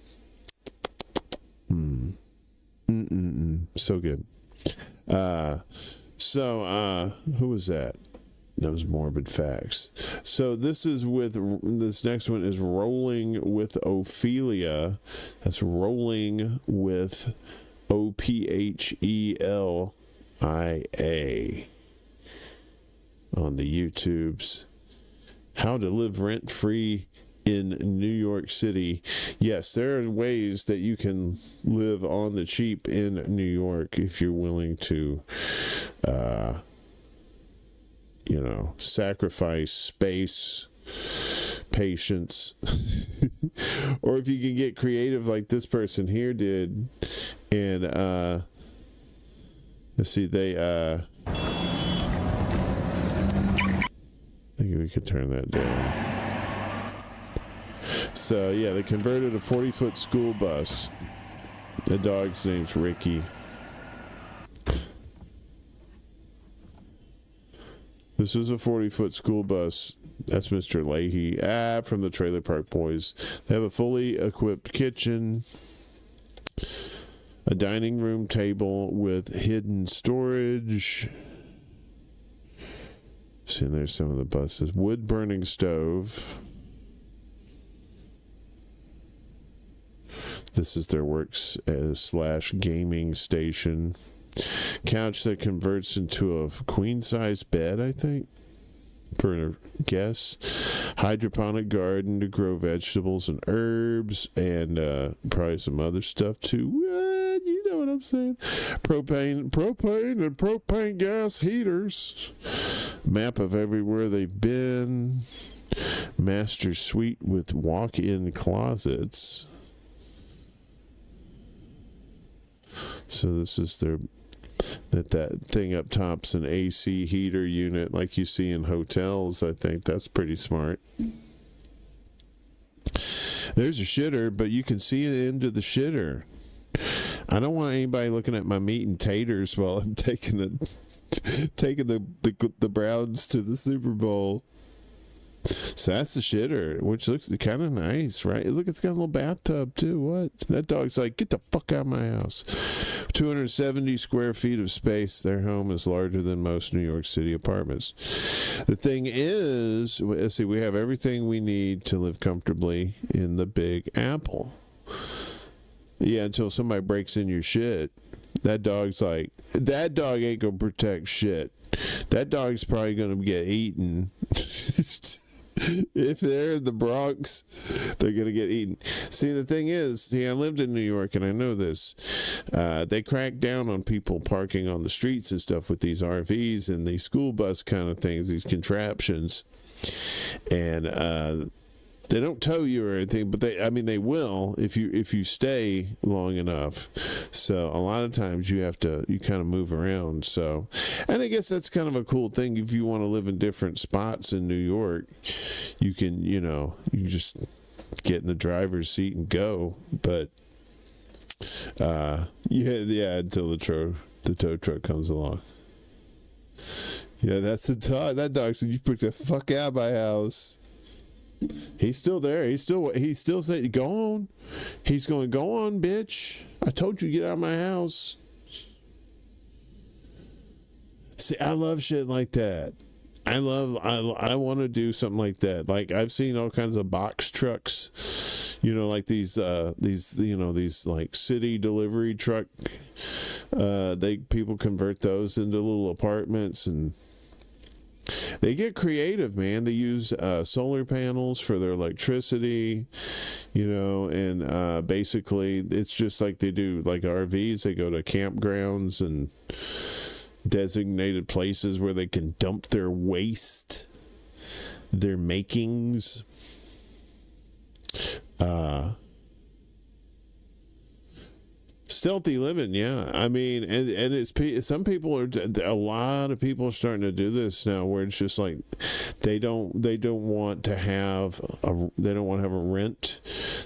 So good. Who was that? That was Morbid Facts. So this next one is Rolling with Ophelia. That's Rolling with OPHELIA on the YouTubes. How to live rent-free in New York City. Yes, there are ways that you can live on the cheap in New York if you're willing to sacrifice space, patience, or if you can get creative like this person here did, and let's see, I think we could turn that down. So yeah, they converted a 40-foot school bus. The dog's name's Ricky. This was a 40-foot school bus. That's Mr. Leahy. From the Trailer Park Boys. They have a fully equipped kitchen, a dining room table with hidden storage. See, there's some of the buses. Wood-burning stove. This is their works / gaming station. Couch that converts into a queen-size bed, I think, for a guess. Hydroponic garden to grow vegetables and herbs, and probably some other stuff too. What? You know what I'm saying? Propane and propane gas heaters. Map of everywhere they've been. Master suite with walk-in closets. So this is their that thing up top's an AC heater unit like you see in hotels. I think that's pretty smart. There's a shitter, but you can see the end of the shitter. I don't want anybody looking at my meat and taters while I'm taking the Browns to the Super Bowl. So that's the shitter, which looks kind of nice, right? Look, it's got a little bathtub too. What? That dog's like, get the fuck out of my house. 270 square feet of space. Their home is larger than most New York City apartments. The thing is, let's see, we have everything we need to live comfortably in the Big Apple. Yeah, until somebody breaks in your shit. That dog's like, that dog ain't gonna protect shit. That dog's probably gonna get eaten. If they're in the Bronx, they're going to get eaten. See, the thing is, I lived in New York, and I know this. They crack down on people parking on the streets and stuff with these RVs and these school bus kind of things, these contraptions. And they don't tow you or anything, but they will if you stay long enough. So a lot of times you kind of move around. So, and I guess that's kind of a cool thing. If you want to live in different spots in New York, you can, you just get in the driver's seat and go. But yeah, until the tow truck comes along. Yeah, that's the dog. That dog said, "You put the fuck out of my house." He's still there. He's still saying, "Go on." He's going, "Go on, bitch. I told you to get out of my house." See, I love shit like that. I want to do something like that. Like, I've seen all kinds of box trucks, like these like city delivery truck. People convert those into little apartments, and they get creative, man. They use solar panels for their electricity, and basically it's just like they do like RVs. They go to campgrounds and designated places where they can dump their waste, their makings. Stealthy living, yeah. I mean, and it's some people are, a lot of people are starting to do this now, where it's just like they don't want to have a rent,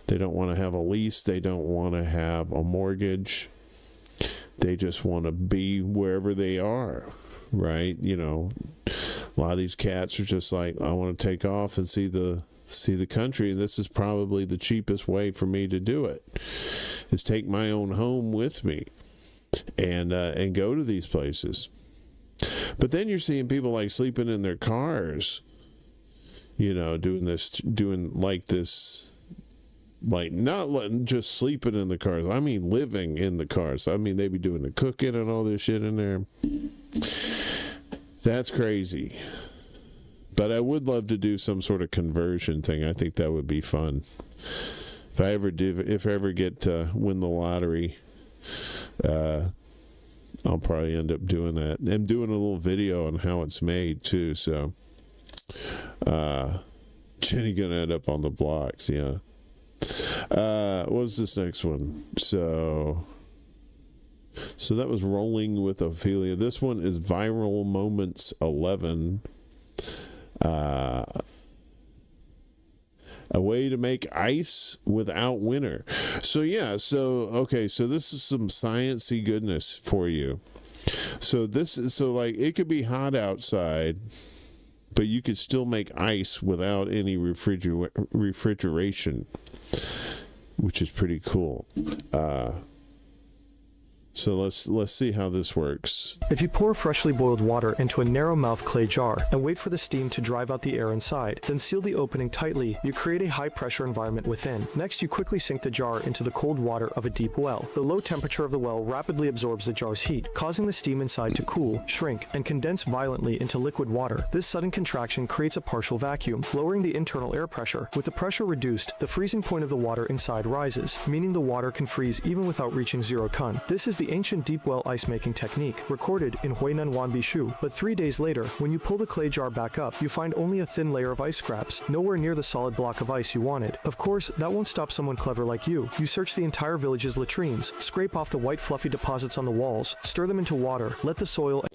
they don't want to have a lease, they don't want to have a mortgage. They just want to be wherever they are, right? A lot of these cats are just like, I want to take off and see the country. This is probably the cheapest way for me to do it, is take my own home with me and go to these places. But then you're seeing people like sleeping in their cars, doing like this. Like, not just sleeping in the cars. I mean, living in the cars. I mean, they be doing the cooking and all this shit in there. That's crazy. But I would love to do some sort of conversion thing. I think that would be fun. If I ever get to win the lottery, I'll probably end up doing that. I'm doing a little video on how it's made too. So, Jenny gonna end up on the blocks. Yeah. What was this next one? So that was Rolling with Ophelia. This one is Viral Moments 11. A way to make ice without winter. So this is some sciencey goodness for you. So it could be hot outside, but you could still make ice without any refrigeration, which is pretty cool. So let's see how this works. If you pour freshly boiled water into a narrow-mouth clay jar and wait for the steam to drive out the air inside, then seal the opening tightly, you create a high-pressure environment within. Next, you quickly sink the jar into the cold water of a deep well. The low temperature of the well rapidly absorbs the jar's heat, causing the steam inside to cool, shrink, and condense violently into liquid water. This sudden contraction creates a partial vacuum, lowering the internal air pressure. With the pressure reduced, the freezing point of the water inside rises, meaning the water can freeze even without reaching 0 ton. This is the ancient deep well ice-making technique, recorded in Huainan Wanbishu. But 3 days later, when you pull the clay jar back up, you find only a thin layer of ice scraps, nowhere near the solid block of ice you wanted. Of course, that won't stop someone clever like you. You search the entire village's latrines, scrape off the white fluffy deposits on the walls, stir them into water, let the soil...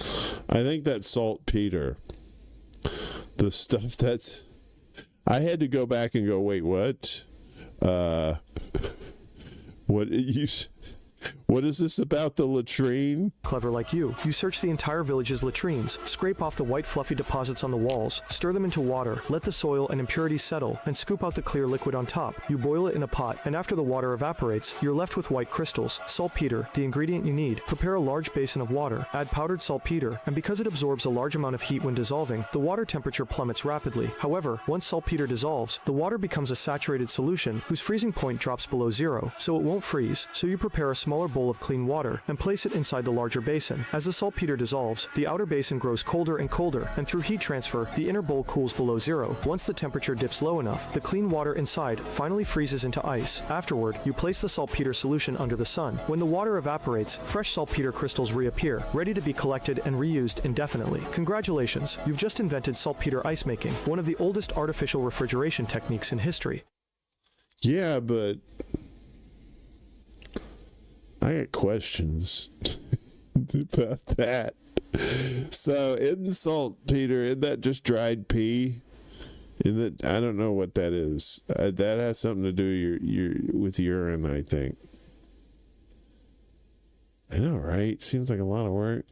I think that's saltpeter. The stuff that's... I had to go back and go, wait, what? What is this about the latrine? Clever like you. You search the entire village's latrines, scrape off the white fluffy deposits on the walls, stir them into water, let the soil and impurities settle, and scoop out the clear liquid on top. You boil it in a pot, and after the water evaporates, you're left with white crystals, saltpeter, the ingredient you need. Prepare a large basin of water, add powdered saltpeter, and because it absorbs a large amount of heat when dissolving, the water temperature plummets rapidly. However, once saltpeter dissolves, the water becomes a saturated solution whose freezing point drops below 0, so it won't freeze. So you prepare a smaller bowl of clean water and place it inside the larger basin. As the saltpeter dissolves, the outer basin grows colder and colder, and through heat transfer, the inner bowl cools below 0. Once the temperature dips low enough, the clean water inside finally freezes into ice. Afterward, you place the saltpeter solution under the sun. When the water evaporates, fresh saltpeter crystals reappear, ready to be collected and reused indefinitely. Congratulations, you've just invented saltpeter ice making, one of the oldest artificial refrigeration techniques in history. Yeah, but I got questions about that. So, isn't saltpeter, isn't that just dried pea? Isn't that, I don't know what that is. That has something to do with urine, I think. I know, right? Seems like a lot of work.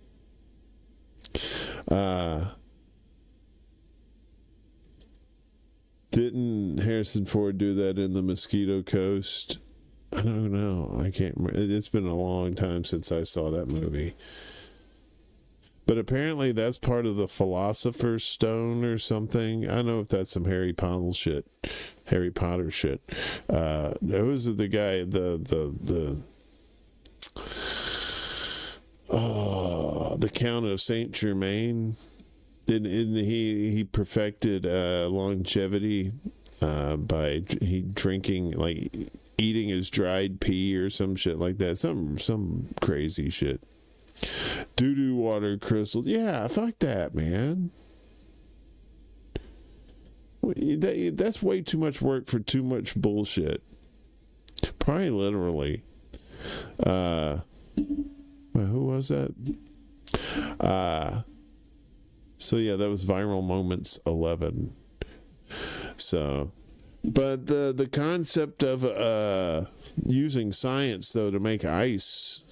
Didn't Harrison Ford do that in The Mosquito Coast? I don't know. I can't remember. It's been a long time since I saw that movie. But apparently that's part of the Philosopher's Stone or something. I don't know if that's some Harry Potter shit. It was the guy, the Count of Saint Germain. He perfected longevity by drinking, like eating his dried pee or some shit like that. Some crazy shit. Doo-doo water crystals. Yeah, fuck that, man. That's way too much work for too much bullshit. Probably literally. Who was that? So yeah, that was Viral Moments 11. So, but the concept of using science though to make ice,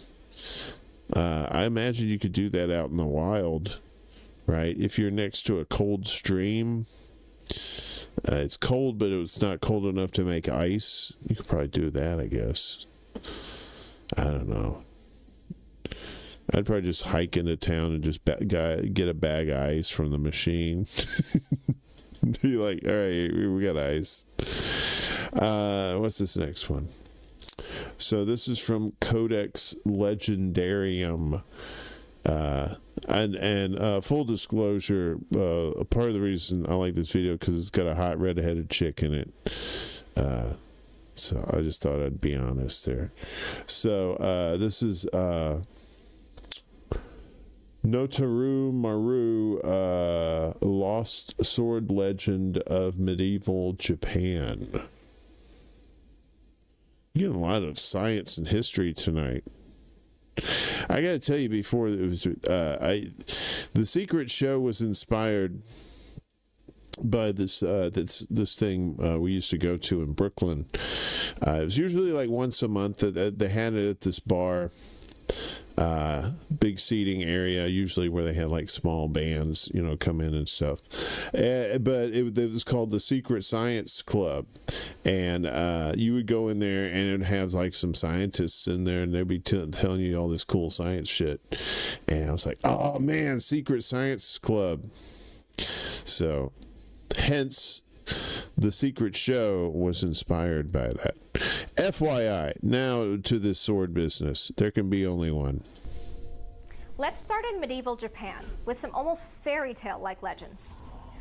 I imagine you could do that out in the wild, right? If you're next to a cold stream, it's cold, but it's not cold enough to make ice. You could probably do that, I guess. I don't know. I'd probably just hike into town and just get a bag of ice from the machine. Be like, all right, we got ice. What's this next one? So this is from Codex Legendarium. And full disclosure, part of the reason I like this video because it's got a hot red-headed chick in it. So I just thought I'd be honest there. So this is Notaru Maru, Lost Sword Legend of Medieval Japan. You're getting a lot of science and history tonight. I gotta tell you, before it was the Secret Show was inspired by this thing we used to go to in Brooklyn. It was usually like once a month that they had it at this bar. Big seating area, usually where they had like small bands, come in and stuff. But it was called the Secret Science Club, and you would go in there, and it would have like some scientists in there, and they'd be telling you all this cool science shit. And I was like, oh man, Secret Science Club. So, hence, the Secret Show was inspired by that. FYI, now to this sword business. There can be only one. Let's start in medieval Japan with some almost fairy tale-like legends.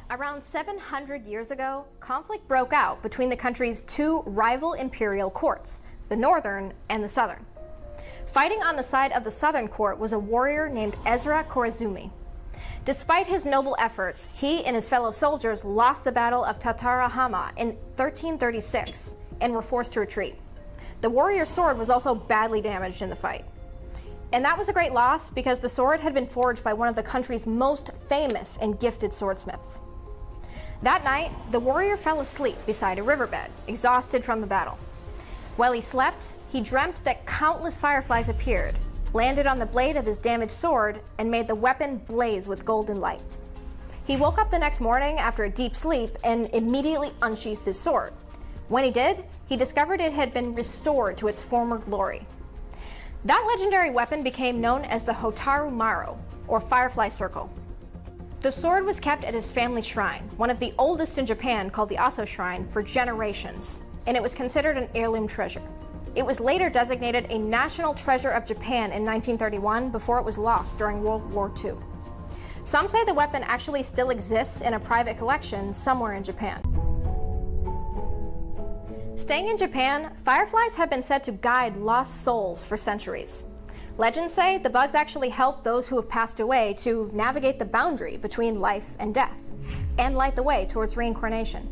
Around 700 years ago, conflict broke out between the country's two rival imperial courts, the northern and the southern. Fighting on the side of the southern court was a warrior named Ezra Korazumi. Despite his noble efforts, he and his fellow soldiers lost the Battle of Tatarahama in 1336 and were forced to retreat. The warrior's sword was also badly damaged in the fight. And that was a great loss because the sword had been forged by one of the country's most famous and gifted swordsmiths. That night, the warrior fell asleep beside a riverbed, exhausted from the battle. While he slept, he dreamt that countless fireflies appeared, landed on the blade of his damaged sword, and made the weapon blaze with golden light. He woke up the next morning after a deep sleep and immediately unsheathed his sword. When he did, he discovered it had been restored to its former glory. That legendary weapon became known as the Hotaru Maru, or Firefly Circle. The sword was kept at his family shrine, one of the oldest in Japan called the Aso Shrine, for generations, and it was considered an heirloom treasure. It was later designated a national treasure of Japan in 1931 before it was lost during World War II. Some say the weapon actually still exists in a private collection somewhere in Japan. Staying in Japan, fireflies have been said to guide lost souls for centuries. Legends say the bugs actually help those who have passed away to navigate the boundary between life and death, and light the way towards reincarnation.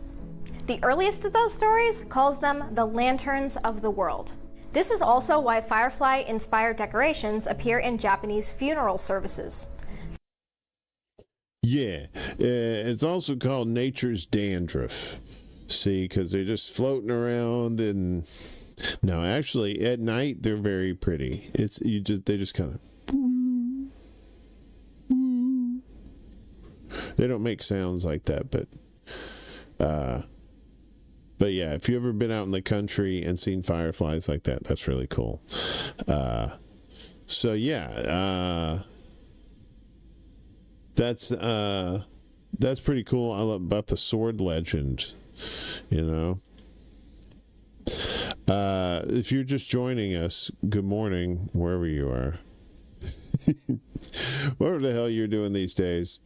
The earliest of those stories calls them the lanterns of the world. This is also why firefly-inspired decorations appear in Japanese funeral services. Yeah, it's also called nature's dandruff. See, because they're just floating around, and no, actually, at night they're very pretty. They just kind of, They don't make sounds like that, but yeah, if you ever been out in the country and seen fireflies like that, that's really cool. So yeah, that's pretty cool. I love about the sword legend, you know. If you're just joining us, good morning, wherever you are. Whatever the hell you're doing these days.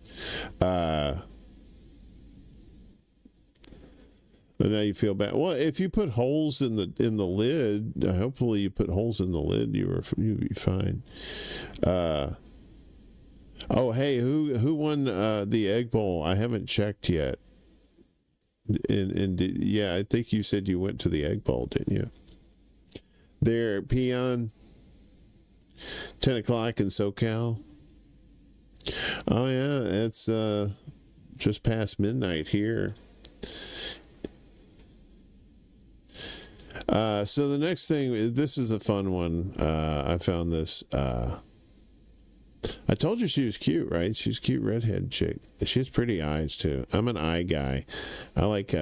But now you feel bad. Well, if you put holes in the lid, hopefully you put holes in the lid, you'll be fine. Oh, hey, who won the Egg Bowl? I haven't checked yet. Yeah, I think you said you went to the Egg Bowl, didn't you? There, Peon. 10 o'clock in SoCal. Oh yeah, it's just past midnight here. So the next thing, this is a fun one. I found this. I told you she was cute, right? She's a cute redhead chick. She has pretty eyes too. I'm an eye guy. I like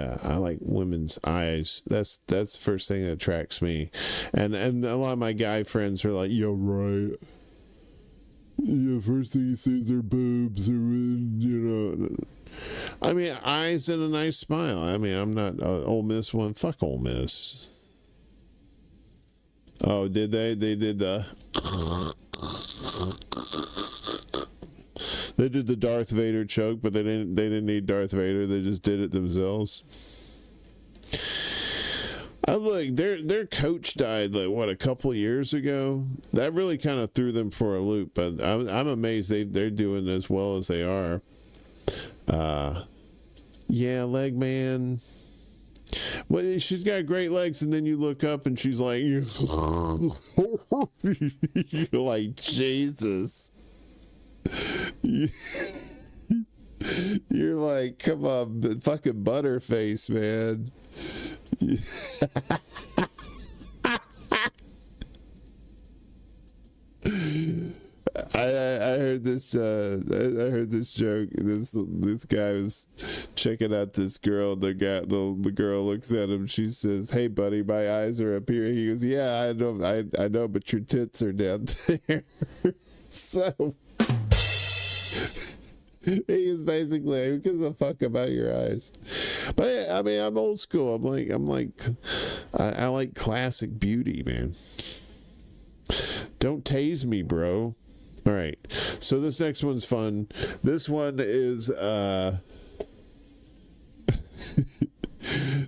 women's eyes. That's the first thing that attracts me. And a lot of my guy friends are like, "Yo, right? Yeah, first thing you see is their boobs, or you know." I mean, eyes and a nice smile. I mean, I'm not Ole Miss one. Fuck Ole Miss. Oh, did they? They did the. They did the Darth Vader choke, but they didn't need Darth Vader. They just did it themselves. Their coach died a couple of years ago. That really kind of threw them for a loop. But I'm amazed they're doing as well as they are. Yeah, leg man. Well, she's got great legs, and then you look up and she's like, you're like, Jesus. You're like, come on, fucking Butterface, man. I heard this joke. This guy was checking out this girl. The girl looks at him. She says, "Hey, buddy, my eyes are up here." He goes, "Yeah, I know, but your tits are down there." So he was basically, who gives a fuck about your eyes? But I mean, I'm old school. I like classic beauty, man. Don't tase me, bro. All right, so this next one's fun. This one is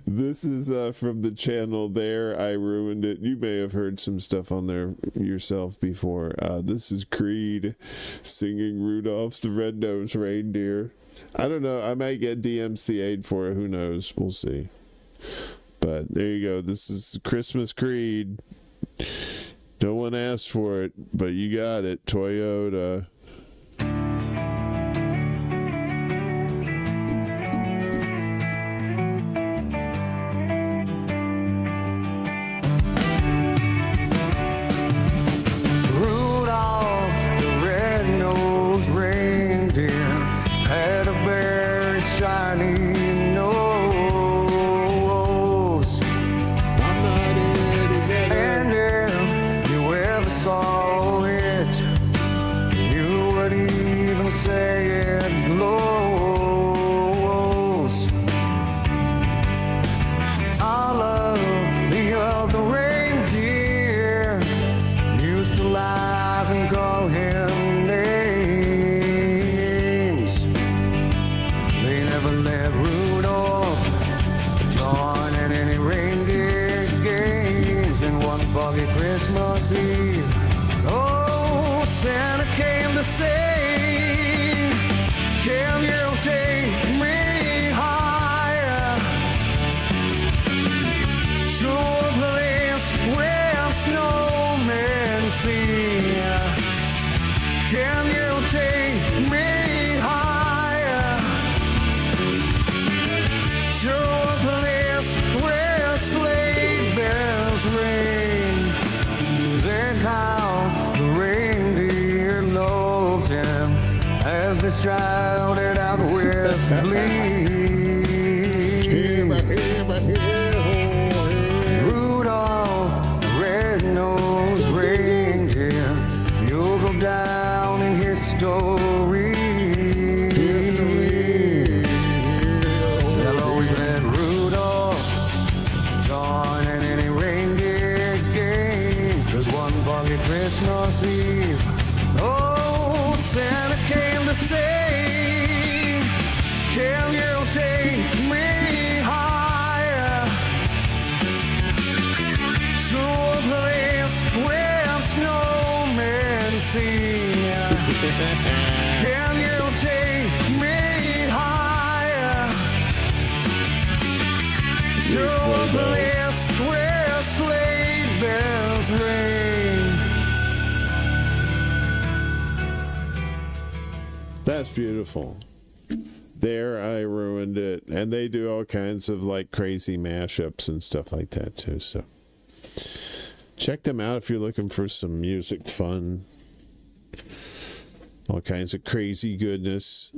this is from the channel There I Ruined It. You may have heard some stuff on there yourself before. This is Creed singing Rudolph's the Red-Nosed Reindeer. I don't know, I might get DMCA'd for it, who knows, we'll see. But there you go, this is Christmas Creed. No one asked for it, but you got it, Toyota. Rudolph, the red-nosed reindeer, had a very shiny nose. I'm not Eddie, and if you ever saw it, you would even say it glows. All of the other reindeer used to laugh and call him names. They never let Rudolph join in any reindeer games. And one foggy Christmas Eve, oh, Santa came to say, "Can you take me higher to a place where snowmen see? Can you take me higher to a place where sleigh bells ring?" Then how the reindeer loved him as they shouted out with Rudolph, red-nosed reindeer, you'll go down in history. They'll always let Rudolph join in any reindeer game. There's one foggy Christmas Eve. Oh, Santa came to say, can you take me higher to a place where snowmen sing? Can you take me higher to a place where sleigh bells ring? That's beautiful. There, I ruined it. And they do all kinds of like crazy mashups and stuff like that too. So check them out if you're looking for some music fun. All kinds of crazy goodness.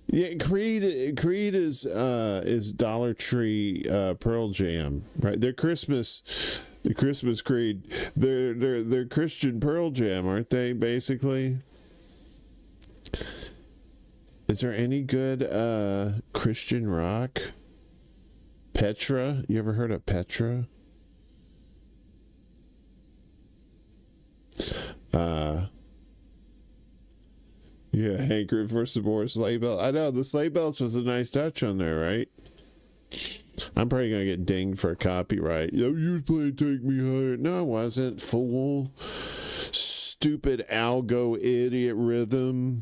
Yeah, Creed is Dollar Tree Pearl Jam, right? They're Christmas Creed. They're Christian Pearl Jam, aren't they? Basically. Is there any good Christian rock? Petra? You ever heard of Petra? Yeah, hankering for some more sleigh bells. I know, the sleigh bells was a nice touch on there, right? I'm probably going to get dinged for copyright. Yo, you was playing Take Me Higher. No, I wasn't. Fool. Stupid algo idiot rhythm.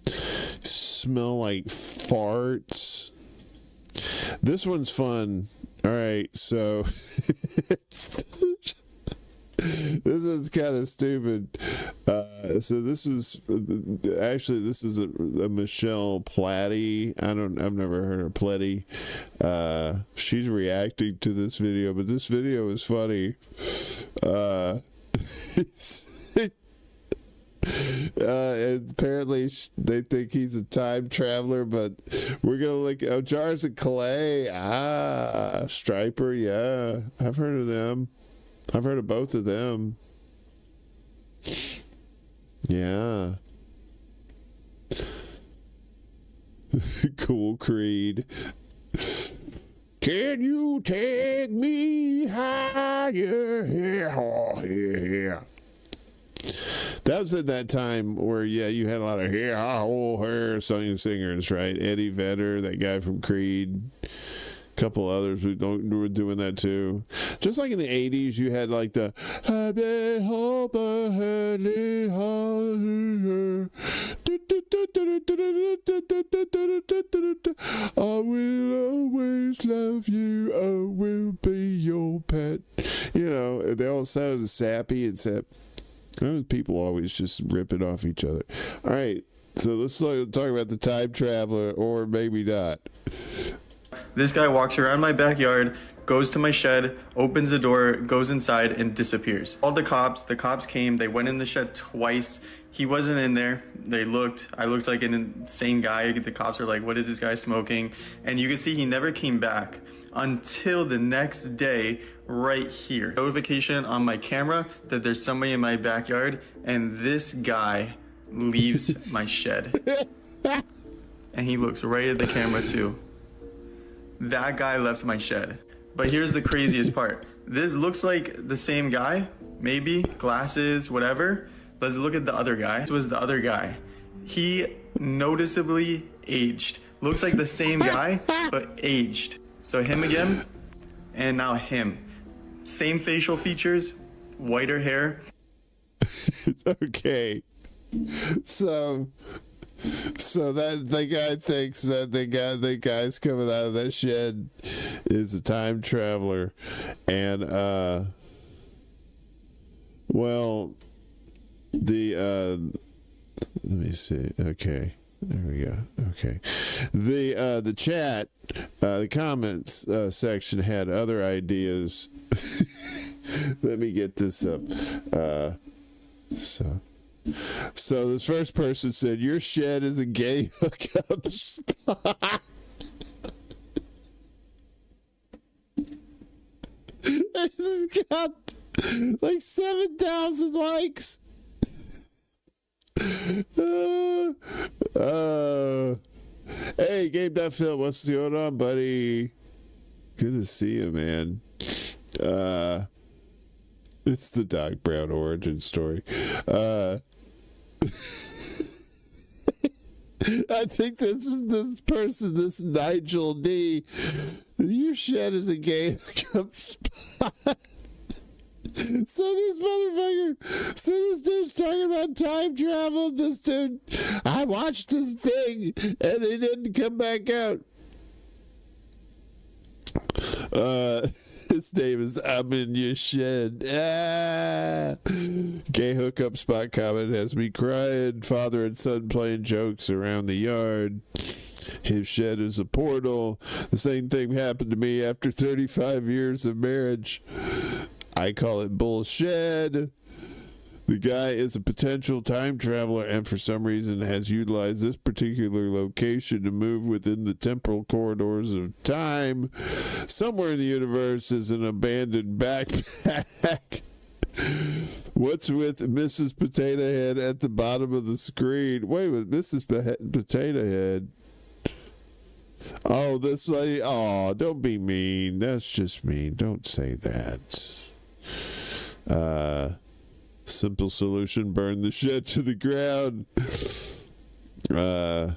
Smell like farts. This one's fun. All right, so this is kind of stupid. So this is actually a Michelle Platty. I've never heard her Platty. She's reacting to this video, but this video is funny. Apparently they think he's a time traveler, but we're gonna look at Jars of Clay. Striper, yeah, I've heard of them. I've heard of both of them. Yeah. Cool Creed. Can you take me higher? Yeah. That was at that time where, yeah, you had a lot of hair singers, right? Eddie Vedder, that guy from Creed. A couple others who were doing that too. Just like in the 80s, you had like the I will always love you, I will be your pet. You know, they all sounded sappy and sap. People always just ripping off each other. All right, so let's talk about the time traveler, or maybe not. This guy walks around my backyard, goes to my shed, opens the door, goes inside, and disappears. Called the cops. The cops came. They went in the shed twice. He wasn't in there. They looked. I looked like an insane guy. The cops were like, what is this guy smoking? And you can see he never came back until the next day right here. Notification on my camera that there's somebody in my backyard, and this guy leaves my shed. And he looks right at the camera too. That guy left my shed. But here's the craziest part. This looks like the same guy, maybe, glasses, whatever. Let's look at the other guy. This was the other guy. He noticeably aged. Looks like the same guy, but aged. So him again, and now him. Same facial features, whiter hair. Okay. So that the guy thinks that the guy's coming out of that shed is a time traveler, and well, let me see. Okay, there we go. Okay, the chat, the comments section had other ideas. Let me get this up. So So this first person said, your shed is a gay hookup spot. It's got like 7,000 likes. Hey, Game.Phil, what's going on, buddy? Good to see you, man. It's the Doc Brown origin story. I think this person, this Nigel D. Your shed is a gay hookup spot. So this dude's talking about time travel. This dude, I watched this thing and it didn't come back out. His name is I'm in your shed. Gay hookup spot comment has me crying. Father and son playing jokes around the yard. His shed is a portal. The same thing happened to me after 35 years of marriage. I call it bullshit. The guy is a potential time traveler and for some reason has utilized this particular location to move within the temporal corridors of time. Somewhere in the universe is an abandoned backpack. What's with Mrs. Potato Head at the bottom of the screen? Wait, with Mrs. Potato Head. Oh, this lady. Oh, don't be mean. That's just mean. Don't say that. Simple solution, burn the shed to the ground. Yeah.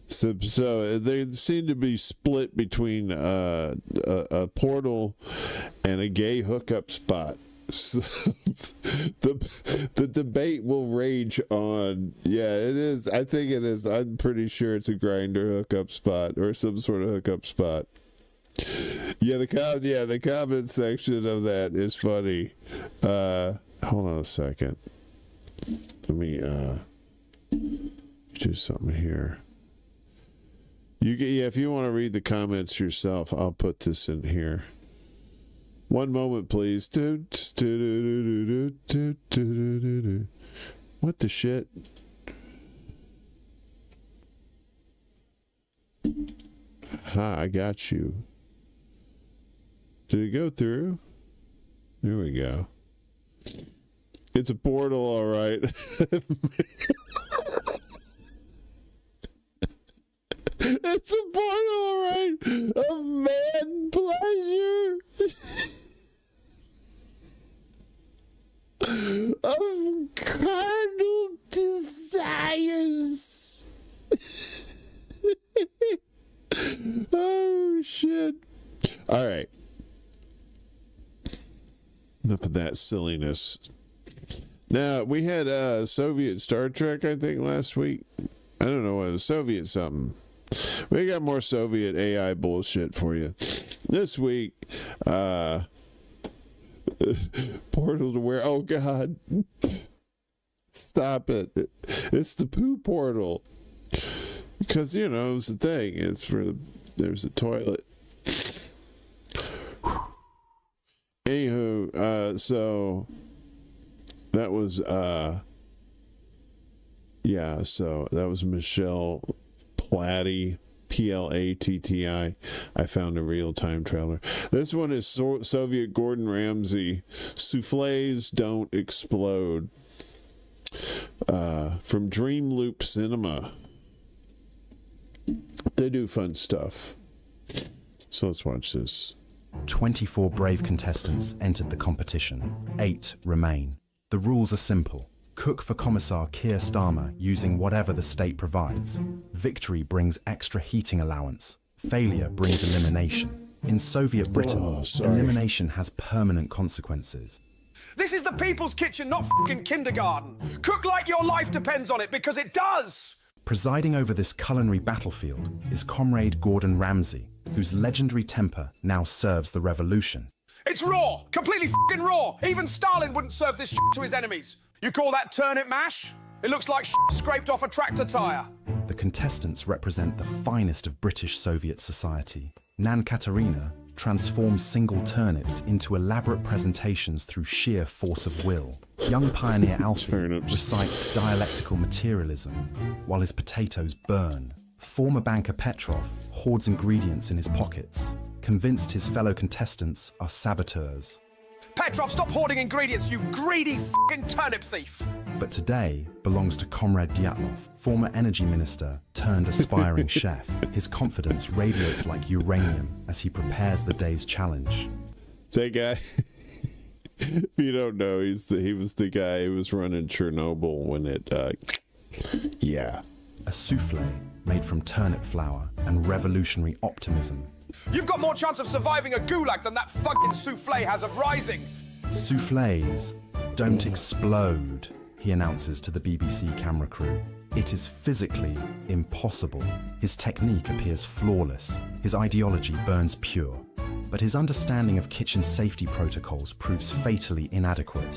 So they seem to be split between a portal and a gay hookup spot. So the debate will rage on. Yeah, it is. I think it is. I'm pretty sure it's a grinder hookup spot or some sort of hookup spot. Yeah, the comment section of that is funny. Hold on a second. Let me do something here. If you want to read the comments yourself, I'll put this in here. One moment, please. What the shit? Ha, I got you. Did it go through? There we go. It's a portal, all right. It's a portal, all right. Of man pleasure. Of carnal desires. Oh, shit. All right. Enough of that silliness. Now, we had Soviet Star Trek, I think, last week. I don't know what it was. Soviet something. We got more Soviet AI bullshit for you. This week, portal to where? Oh, God. Stop it. It's the poo portal. Because, it's the thing. It's where there's a toilet. Anywho, so that was so that was Michelle Platti, Platti. I found a real time traveler. This one is Soviet Gordon Ramsay. Souffles don't explode. From Dream Loop Cinema. They do fun stuff. So let's watch this. 24 brave contestants entered the competition. 8 remain. The rules are simple. Cook for Commissar Keir Starmer using whatever the state provides. Victory brings extra heating allowance. Failure brings elimination. In Soviet Britain, elimination has permanent consequences. This is the people's kitchen, not f***ing kindergarten. Cook like your life depends on it, because it does! Presiding over this culinary battlefield is Comrade Gordon Ramsay, whose legendary temper now serves the revolution. It's raw! Completely f***ing raw! Even Stalin wouldn't serve this shit to his enemies. You call that turnip mash? It looks like shit scraped off a tractor tyre. The contestants represent the finest of British Soviet society. Nan Katerina, transforms single turnips into elaborate presentations through sheer force of will. Young pioneer Alfie recites dialectical materialism while his potatoes burn. Former banker Petrov hoards ingredients in his pockets, convinced his fellow contestants are saboteurs. Petrov, stop hoarding ingredients, you greedy f***ing turnip thief! But today belongs to Comrade Dyatlov, former energy minister turned aspiring chef. His confidence radiates like uranium as he prepares the day's challenge. That guy, if you don't know, he was the guy who was running Chernobyl when it, yeah. A souffle made from turnip flour and revolutionary optimism. You've got more chance of surviving a gulag than that fucking souffle has of rising! Soufflés don't explode, he announces to the BBC camera crew. It is physically impossible. His technique appears flawless. His ideology burns pure. But his understanding of kitchen safety protocols proves fatally inadequate.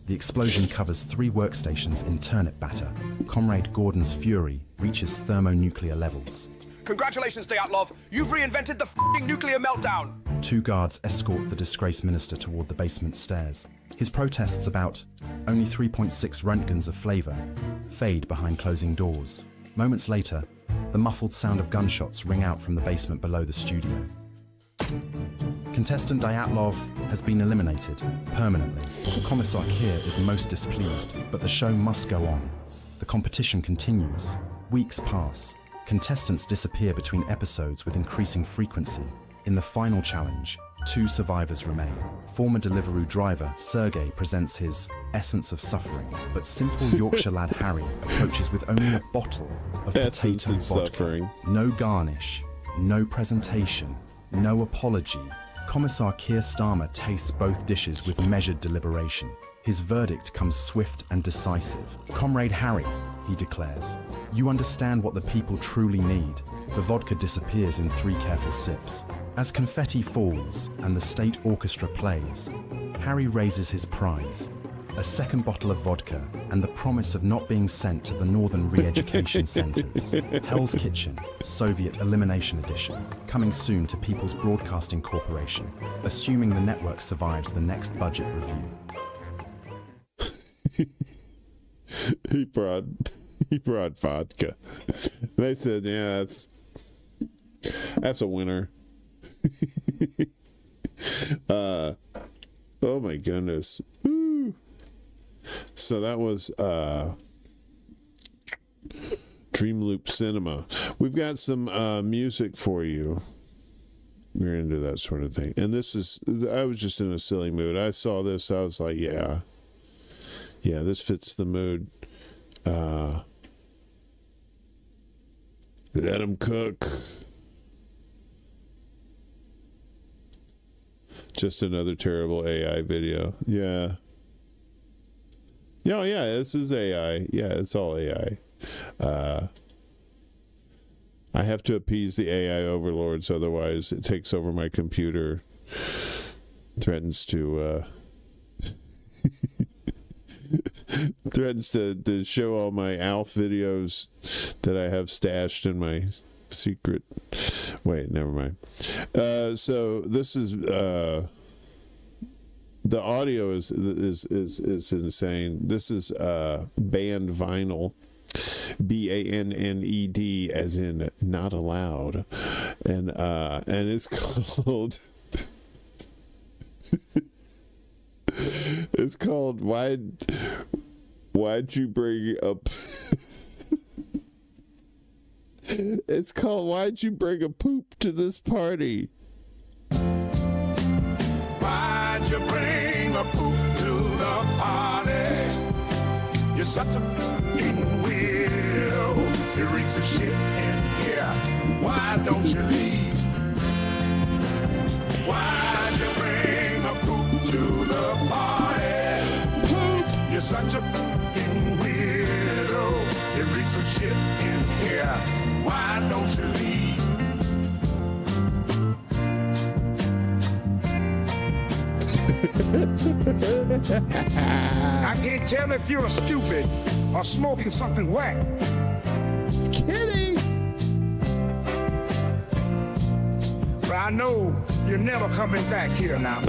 The explosion covers 3 workstations in turnip batter. Comrade Gordon's fury reaches thermonuclear levels. Congratulations, Dyatlov! You've reinvented the f***ing nuclear meltdown! 2 guards escort the disgraced minister toward the basement stairs. His protests about only 3.6 Röntgens of flavour fade behind closing doors. Moments later, the muffled sound of gunshots ring out from the basement below the studio. Contestant Dyatlov has been eliminated permanently. Commissar Kier is most displeased, but the show must go on. The competition continues. Weeks pass. Contestants disappear between episodes with increasing frequency. In the final challenge, 2 survivors remain. Former Deliveroo driver Sergey presents his essence of suffering, but simple Yorkshire lad Harry approaches with only a bottle of potato vodka. Suffering. No garnish, no presentation, no apology. Commissar Keir Starmer tastes both dishes with measured deliberation. His verdict comes swift and decisive. Comrade Harry, he declares, you understand what the people truly need. The vodka disappears in 3 careful sips. As confetti falls and the state orchestra plays, Harry raises his prize. A 2nd bottle of vodka and the promise of not being sent to the Northern Re-Education Centers. Hell's Kitchen, Soviet Elimination Edition, coming soon to People's Broadcasting Corporation, assuming the network survives the next budget review. He brought vodka. They said, yeah, that's a winner. Oh my goodness. Woo. So that was Dream Loop Cinema. We've got some music for you. We're into that sort of thing. And this is, I was just in a silly mood. I saw this, I was like, yeah, this fits the mood. Let him cook. Just another terrible AI video. Yeah. Oh, yeah, this is AI. Yeah, it's all AI. I have to appease the AI overlords, otherwise it takes over my computer. Threatens to show all my ALF videos that I have stashed in my secret. Wait, never mind. So this is the audio is insane. This is banned vinyl, BANNED, as in not allowed, and it's called. It's called Why'd you bring up? It's called Why'd you bring a poop to this party? Why'd you bring a poop to the party? You're such a f***ing weirdo. It reeks of shit in here. Why don't you leave? Why'd you bring a poop to the party? Poop! You're such a f***ing weirdo. It reeks of shit in here. Why don't you leave? I can't tell if you're stupid or smoking something whack. Kitty! I know you're never coming back here now.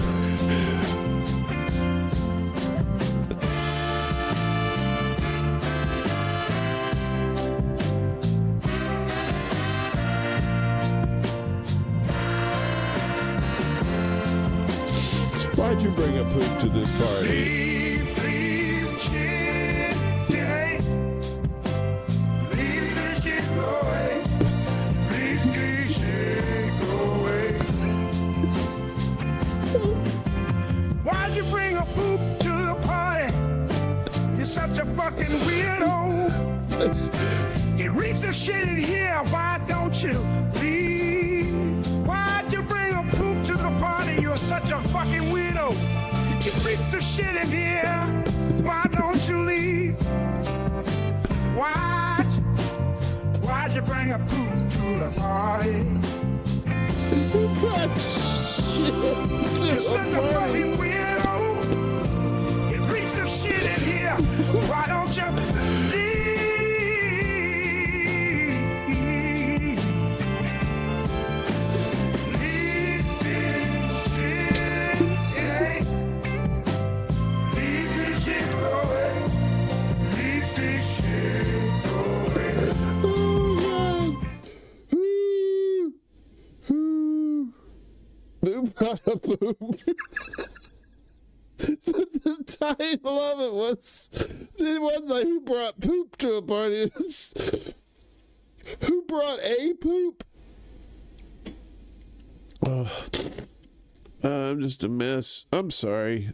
Why'd you bring a poop to this party? Please, shit, yeah. Please, this shit go away. Please, this shit go away. Why'd you bring a poop to the party? You're such a fucking weirdo. It reeks of shit in here. Why don't you leave? Why'd you bring a poop to the party? You're such a fucking weirdo. It reeks of shit in here. Why don't you leave? Why'd you bring a poop to the party? You're such a fucking weirdo. It reeks of shit in here. Why don't you leave? Who brought a poop? The title of it wasn't like who brought poop to a party. It's who brought a poop? Oh, I'm just a mess. I'm sorry.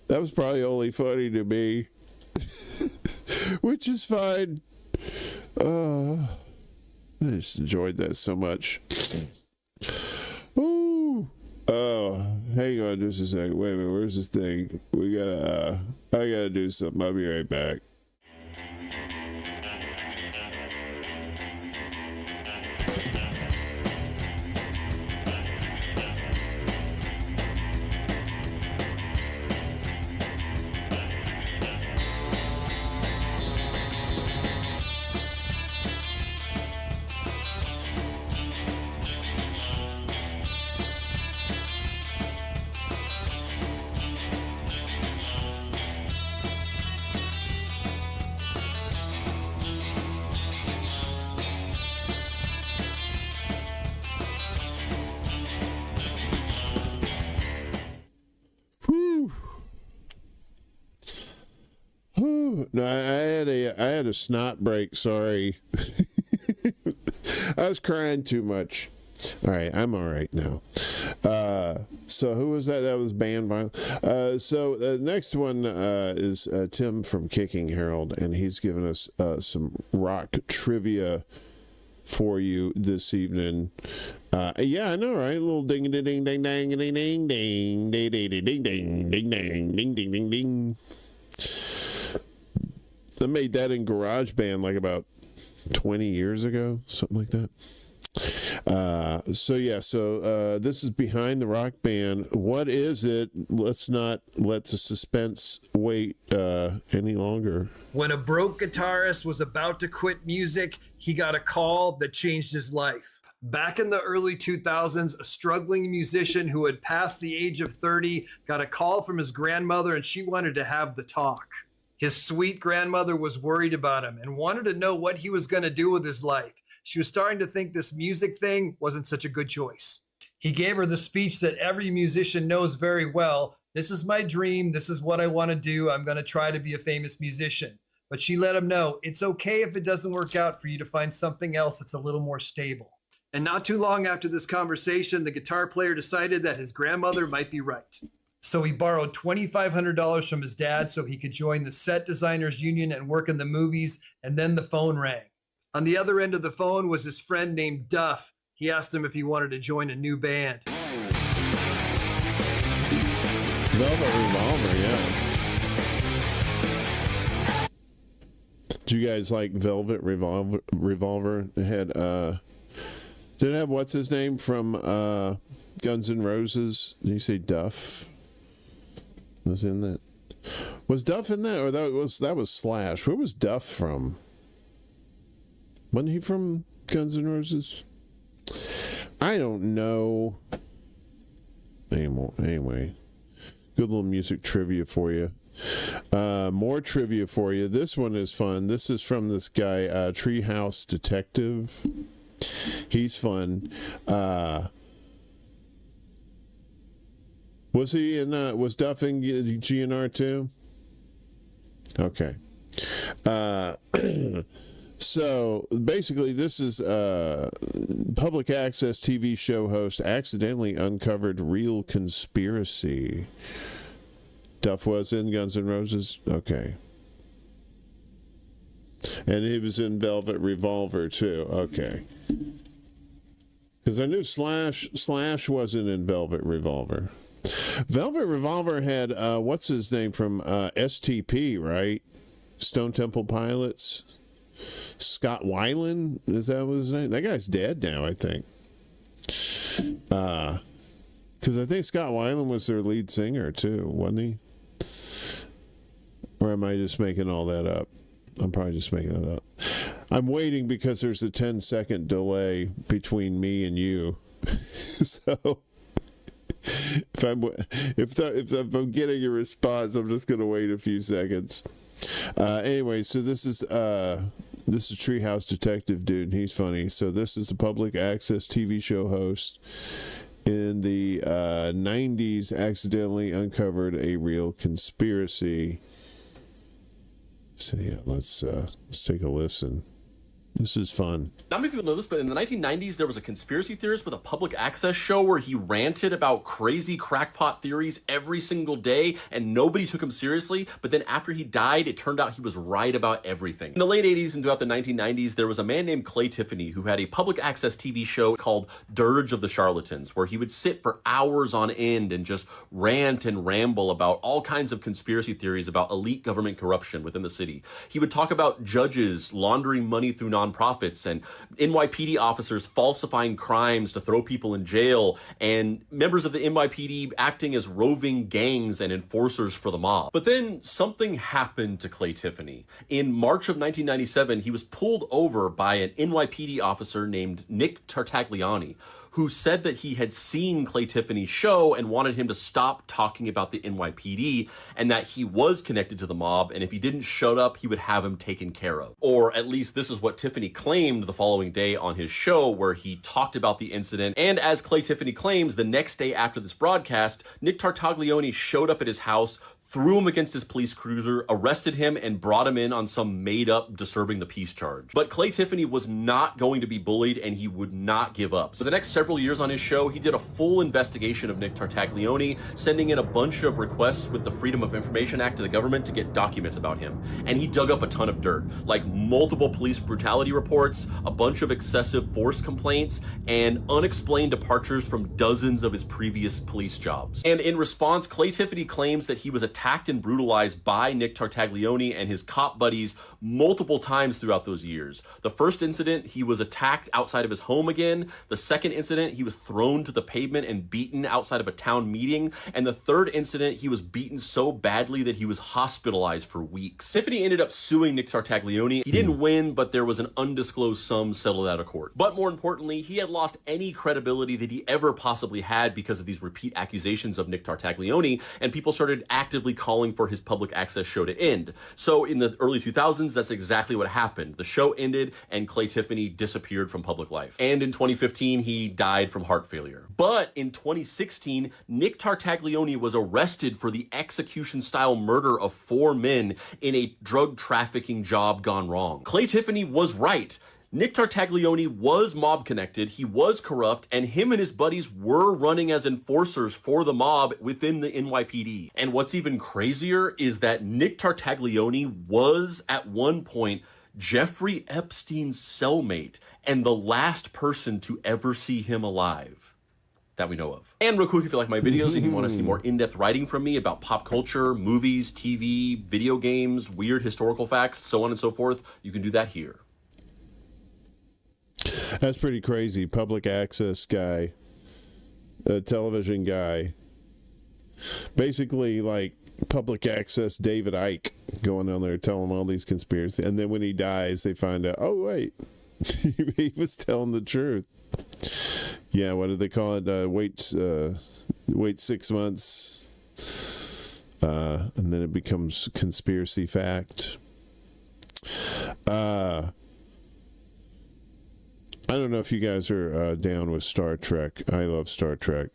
That was probably only funny to me, which is fine. I just enjoyed that so much. Oh, hang on just a second. Wait a minute, where's this thing? I gotta do something. I'll be right back. No, I had a snot break. Sorry, I was crying too much. All right, I'm all right now. So who was that? That was Band Violence. So the next one is Tim from Kicking Herald, and he's given us some rock trivia for you this evening. Yeah, I know, right? A little ding ding ding ding ding ding ding ding ding ding ding ding ding ding ding ding ding. I made that in GarageBand like about 20 years ago, something like that. So this is Behind the Rock Band. What is it? Let's not let the suspense wait any longer. When a broke guitarist was about to quit music, he got a call that changed his life. Back in the early 2000s, a struggling musician who had passed the age of 30 got a call from his grandmother, and she wanted to have the talk. His sweet grandmother was worried about him and wanted to know what he was going to do with his life. She was starting to think this music thing wasn't such a good choice. He gave her the speech that every musician knows very well. This is my dream. This is what I want to do. I'm going to try to be a famous musician. But she let him know it's okay if it doesn't work out for you to find something else that's a little more stable. And not too long after this conversation, the guitar player decided that his grandmother might be right. So he borrowed $2,500 from his dad so he could join the Set Designers Union and work in the movies, and then the phone rang. On the other end of the phone was his friend named Duff. He asked him if he wanted to join a new band. Velvet Revolver, yeah. Do you guys like Velvet Revolver? It had, did it have what's his name from Guns N' Roses? Did you say Duff? Was in that? Was Duff in that, or that was Slash? Where was Duff from? Wasn't he from Guns N' Roses? I don't know. Anyway, good little music trivia for you. More trivia for you. This one is fun. This is from this guy, Treehouse Detective. He's fun. Was he in? Was Duff in GNR too? Okay. So basically, this is public access TV show host accidentally uncovered real conspiracy. Duff was in Guns N' Roses? Okay. And he was in Velvet Revolver too. Okay. Because I knew Slash wasn't in Velvet Revolver. Velvet Revolver had, what's his name from STP, right? Stone Temple Pilots. Scott Weiland? Is that his name? That guy's dead now, I think. Because I think Scott Weiland was their lead singer too, wasn't he? Or am I just making all that up? I'm probably just making that up. I'm waiting because there's a 10-second delay between me and you. So if I'm getting a response, I'm just going to wait a few seconds. Anyway, so this is Treehouse Detective dude, and he's funny. So this is the public access TV show host in the 90s accidentally uncovered a real conspiracy. So yeah, let's take a listen. This is fun. Not many people know this, but in the 1990s, there was a conspiracy theorist with a public access show where he ranted about crazy crackpot theories every single day, and nobody took him seriously. But then after he died, it turned out he was right about everything. In the late 80s and throughout the 1990s, there was a man named Clay Tiffany who had a public access TV show called Dirge of the Charlatans, where he would sit for hours on end and just rant and ramble about all kinds of conspiracy theories about elite government corruption within the city. He would talk about judges laundering money through nonprofits and NYPD officers falsifying crimes to throw people in jail, and members of the NYPD acting as roving gangs and enforcers for the mob. But then something happened to Clay Tiffany. In March of 1997, he was pulled over by an NYPD officer named Nick Tartaglione, who said that he had seen Clay Tiffany's show and wanted him to stop talking about the NYPD, and that he was connected to the mob, and if he didn't shut up, he would have him taken care of. Or at least this is what Tiffany claimed the following day on his show, where he talked about the incident. And as Clay Tiffany claims, the next day after this broadcast, Nick Tartaglione showed up at his house, threw him against his police cruiser, arrested him, and brought him in on some made-up disturbing the peace charge. But Clay Tiffany was not going to be bullied, and he would not give up. So the next several years on his show, he did a full investigation of Nick Tartaglione, sending in a bunch of requests with the Freedom of Information Act to the government to get documents about him. And he dug up a ton of dirt, like multiple police brutality reports, a bunch of excessive force complaints, and unexplained departures from dozens of his previous police jobs. And in response, Clay Tiffany claims that he was attacked and brutalized by Nick Tartaglione and his cop buddies multiple times throughout those years. The first incident, he was attacked outside of his home again. The second incident, he was thrown to the pavement and beaten outside of a town meeting. And the third incident, he was beaten so badly that he was hospitalized for weeks. Tiffany ended up suing Nick Tartaglione. He didn't win, but there was an undisclosed sum settled out of court. But more importantly, he had lost any credibility that he ever possibly had because of these repeat accusations of Nick Tartaglione, and people started actively calling for his public access show to end. So in the early 2000s, that's exactly what happened. The show ended and Clay Tiffany disappeared from public life. And in 2015, he died from heart failure. But in 2016, Nick Tartaglione was arrested for the execution-style murder of 4 men in a drug trafficking job gone wrong. Clay Tiffany was right. Nick Tartaglione was mob connected, he was corrupt, and him and his buddies were running as enforcers for the mob within the NYPD. And what's even crazier is that Nick Tartaglione was, at one point, Jeffrey Epstein's cellmate and the last person to ever see him alive that we know of. And real quick, if you like my videos and you want to see more in-depth writing from me about pop culture, movies, TV, video games, weird historical facts, so on and so forth, you can do that here. That's pretty crazy. Public access guy, a television guy, basically like public access David Icke, going on there telling all these conspiracies, and then when he dies they find out, oh wait, he was telling the truth. Yeah, what do they call it? Wait 6 months, and then it becomes conspiracy fact. I don't know if you guys are down with Star Trek. I love Star Trek,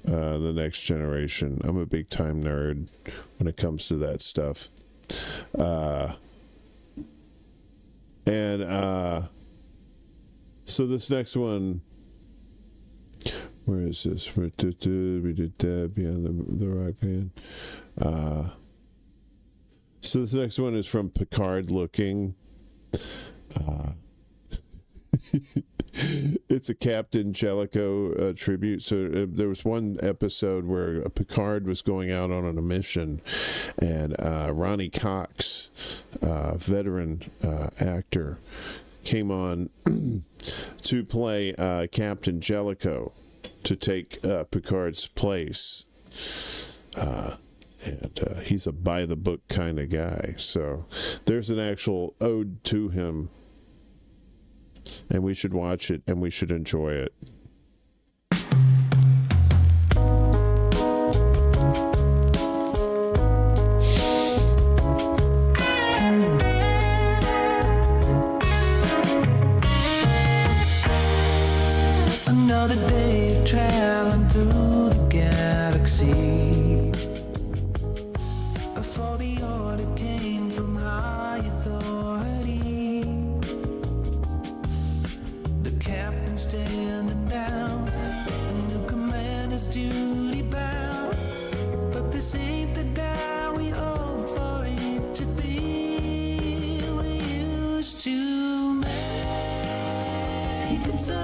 The Next Generation. I'm a big time nerd when it comes to that stuff. So this next one, where is this? We did Beyond the Rock Band. So this next one is from Picard Looking. It's a Captain Jelico tribute. So there was one episode where Picard was going out on a mission, and Ronnie Cox, veteran actor, came on to play Captain Jelico to take Picard's place. And he's a by-the-book kind of guy. So there's an actual ode to him. And we should watch it, and we should enjoy it. Another day of traveling through the galaxy. Before the order came from high authority, the captain standing down, and the commander's duty bound. But this ain't the day we hope for it to be. We used to make it so.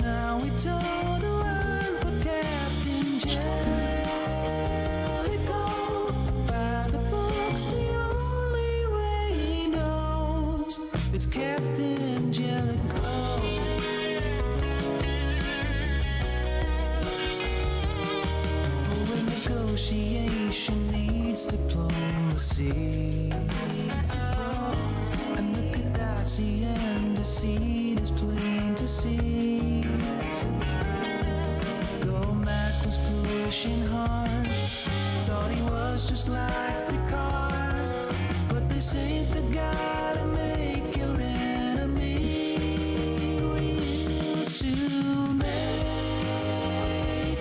Now we toe the line for Captain Jelico. By the books, the only way he knows. It's Captain Jelico. When negotiation needs diplomacy, and the Gaddafi and the seed is plain to see. Gomac was pushing hard, thought he was just like Picard, but this ain't the guy to make your enemy. We used to make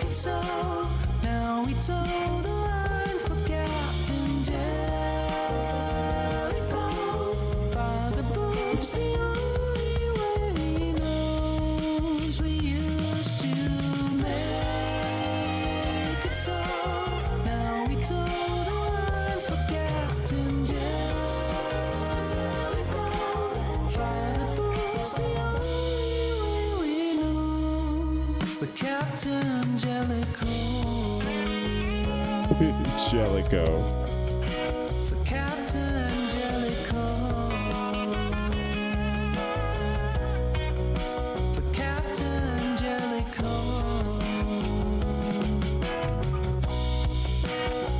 it so. Now we toe the line for Captain Jelico. By the books, the only way he knows. We used to make it so. Now we toe the line for Captain Jelico. By the books, the only way we know. But Captain Jelico. Jelico. For Captain Jelico. For Captain Jelico.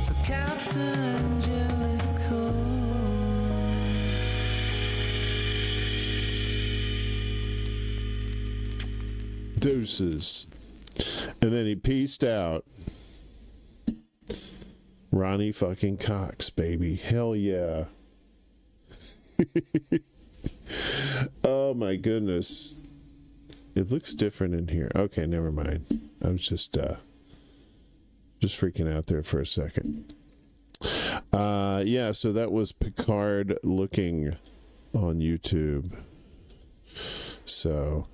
For Captain Jelico. Deuces. And then he pieced out. Ronnie fucking Cox, baby. Hell yeah. Oh my goodness. It looks different in here. Okay, never mind. I was just freaking out there for a second. Yeah, so that was Picard Looking on YouTube. So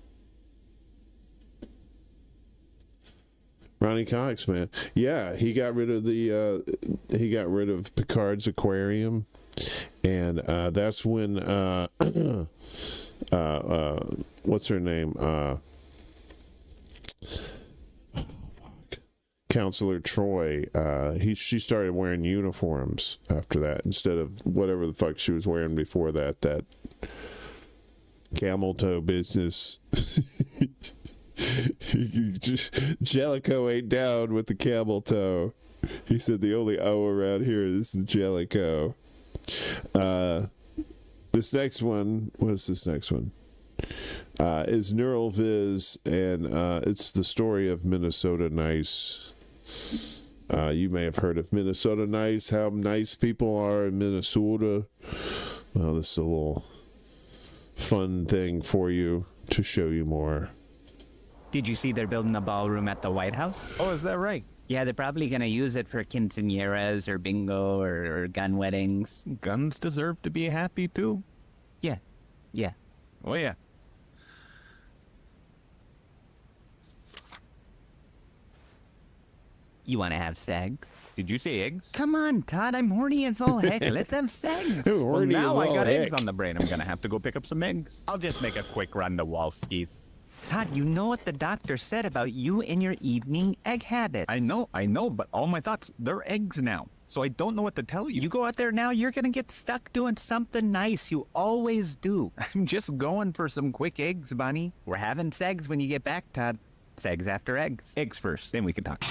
Ronnie Cox, man. Yeah, he got rid of Picard's aquarium, and that's when what's her name? Counselor Troy. She started wearing uniforms after that instead of whatever the fuck she was wearing before that. That camel toe business. Jelico ain't down with the camel toe. He said the only O around here is the Jelico. This next one, what is this next one? is NoliDee, and it's the story of Minnesota Nice. You may have heard of Minnesota Nice, how nice people are in Minnesota. Well, this is a little fun thing for you to show you more. Did you see they're building a ballroom at the White House? Oh, is that right? Yeah, they're probably going to use it for quinceañeras or bingo or gun weddings. Guns deserve to be happy, too. Yeah. Yeah. Oh, yeah. You want to have sex? Did you say eggs? Come on, Todd. I'm horny as all heck. Let's have sex. Well, now I got eggs on the brain. I'm going to have to go pick up some eggs. I'll just make a quick run to Walski's. Todd, you know what the doctor said about you and your evening egg habits. I know, but all my thoughts, they're eggs now. So I don't know what to tell you. You go out there now, you're going to get stuck doing something nice. You always do. I'm just going for some quick eggs, Bunny. We're having segs when you get back, Todd. Segs after eggs. Eggs first, then we can talk.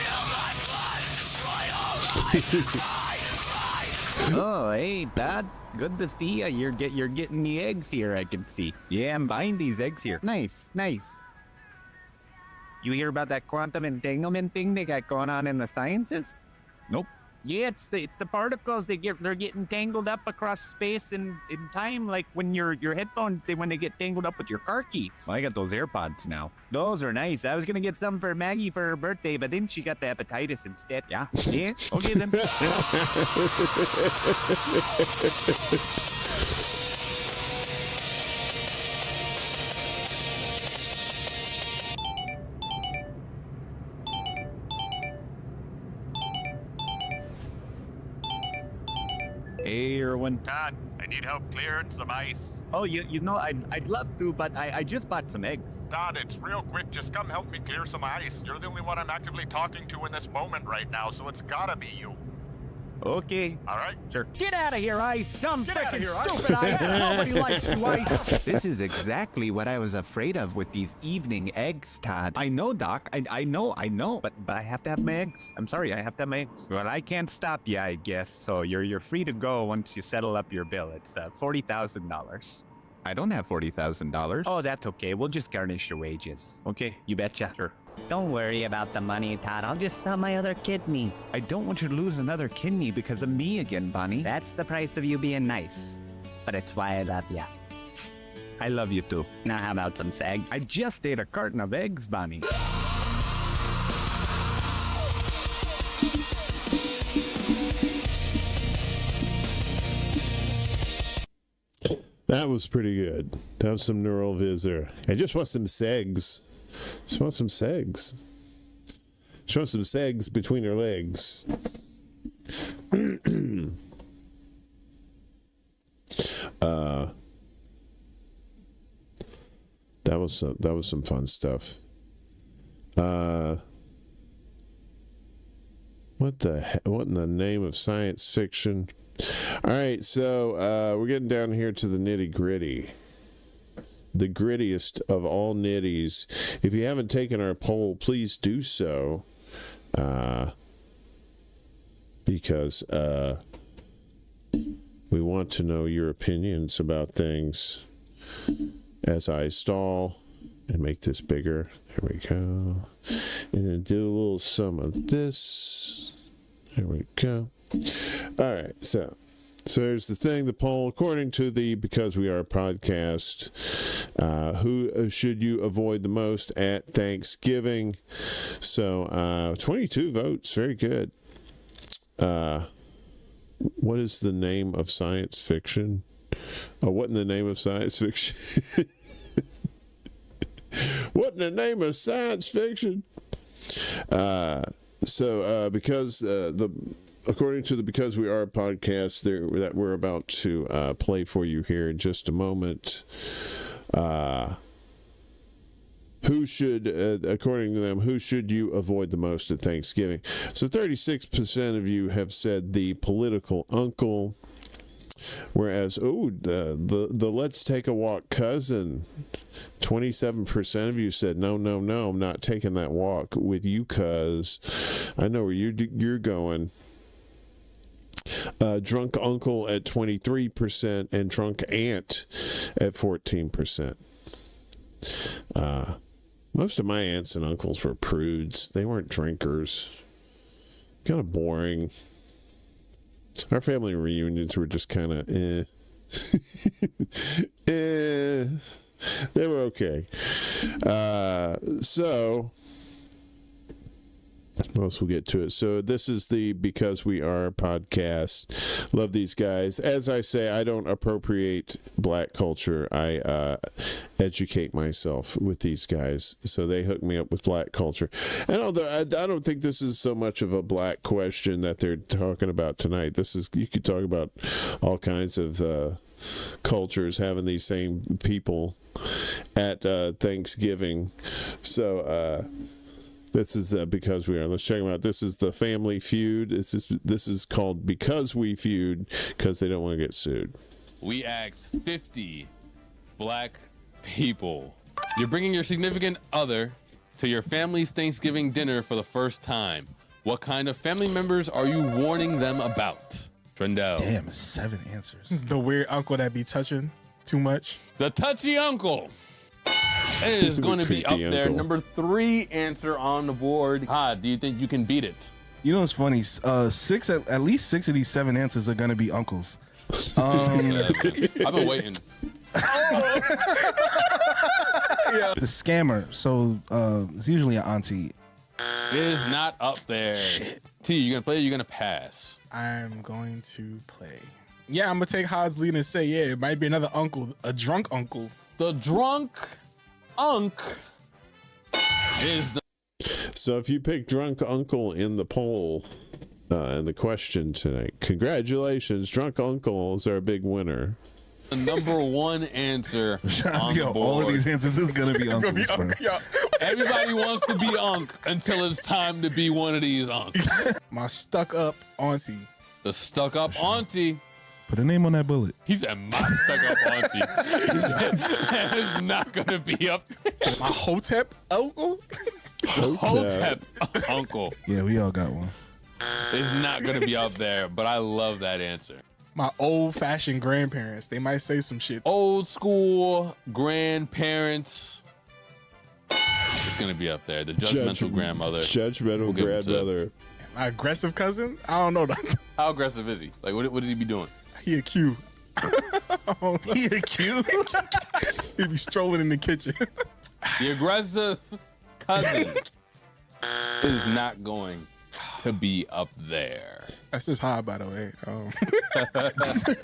Oh, hey, Todd. Good to see ya. You're getting the eggs here, I can see. Yeah, I'm buying these eggs here. Nice, nice. You hear about that quantum entanglement thing they got going on in the sciences? Nope. Yeah, it's the particles they're getting tangled up across space and in time, like when your headphones when they get tangled up with your car keys. Well, I got those AirPods now. Those are nice. I was gonna get some for Maggie for her birthday, but then she got the hepatitis instead. Yeah. Yeah. Okay then. Hey, Erwin. Todd, I need help clearing some ice. Oh, you know, I'd love to, but I just bought some eggs. Todd, it's real quick. Just come help me clear some ice. You're the only one I'm actively talking to in this moment right now, so it's gotta be you. Okay. All right. Sure. Get out of here, Ice. Some freaking stupid Ice. Ice. Nobody likes you, Ice. This is exactly what I was afraid of with these evening eggs, Todd. I know, Doc. I know. But I have to have my eggs. I'm sorry, I have to have my eggs. Well, I can't stop you, I guess. So you're free to go once you settle up your bill. It's $40,000. I don't have $40,000. Oh, that's okay. We'll just garnish your wages. Okay, you betcha. Sure. Don't worry about the money, Todd. I'll just sell my other kidney. I don't want you to lose another kidney because of me again, Bonnie. That's the price of you being nice. But it's why I love you. I love you too. Now how about some segs? I just ate a carton of eggs, Bonnie. That was pretty good. That was some NoliDee. I just want some segs. Just want some segs. Just want some segs between her legs. That was some fun stuff. What in the name of science fiction? All right, so we're getting down here to the nitty-gritty. The grittiest of all nitties. If you haven't taken our poll, please do so. Because we want to know your opinions about things. As I stall and make this bigger. There we go. And then do a little some of this. There we go. All right, so here's the thing, the poll, according to the Because We Are podcast, who should you avoid the most at Thanksgiving? So 22 votes, very good. What is the name of science fiction? Oh, what in the name of science fiction? What in the name of science fiction? According to the Because We Are podcast that we're about to play for you here in just a moment, according to them, who should you avoid the most at Thanksgiving? So 36% of you have said the political uncle, whereas, the let's take a walk cousin, 27% of you said, no, I'm not taking that walk with you, cuz I know where you're going. Drunk uncle at 23% and drunk aunt at 14%. Most of my aunts and uncles were prudes. They weren't drinkers. Kind of boring. Our family reunions were just kind of They were okay. So most we'll get to it. So this is the Because We Are podcast. Love these guys. As I say, I don't appropriate black culture. I educate myself with these guys. So they hook me up with black culture. And although I don't think this is so much of a black question that they're talking about tonight. This is, you could talk about all kinds of cultures having these same people at Thanksgiving. So this is Because We Are. Let's check them out. This is the Family Feud. This is called Because We Feud, because they don't want to get sued. We asked 50 black people. You're bringing your significant other to your family's Thanksgiving dinner for the first time. What kind of family members are you warning them about? Trendell. Damn, 7 answers. The weird uncle that be touching too much. The touchy uncle. It is going to be up there. Number 3 answer on the board. Do you think you can beat it? You know what's funny? At least 6 of these 7 answers are going to be uncles. I've been waiting. The scammer. So it's usually an auntie. It is not up there. Shit. T, you gonna play or you gonna pass? I'm going to play. Yeah, I'm gonna take Hod's lead and say, yeah, it might be another uncle, a drunk uncle. The drunk unk is the. So if you pick drunk uncle in the poll, in the question tonight, congratulations, drunk uncle is our big winner. The number 1 answer on the board. All of these answers is gonna be uncles. Everybody wants to be unk until it's time to be one of these unks. My stuck-up auntie. The stuck-up auntie. Put a name on that bullet. He said my stuck-up auntie. He said, that is not gonna be up there. My Hotep uncle. Hotep uncle. Yeah, we all got one. It's not gonna be up there, but I love that answer. My old-fashioned grandparents. They might say some shit. Old school grandparents. It's gonna be up there. The judgmental grandmother. Judgmental grandmother. My aggressive cousin? I don't know. How aggressive is he? Like, what does he be doing? He a Q. He a Q? He be strolling in the kitchen. The aggressive cousin is not going to be up there. That's just high, by the way.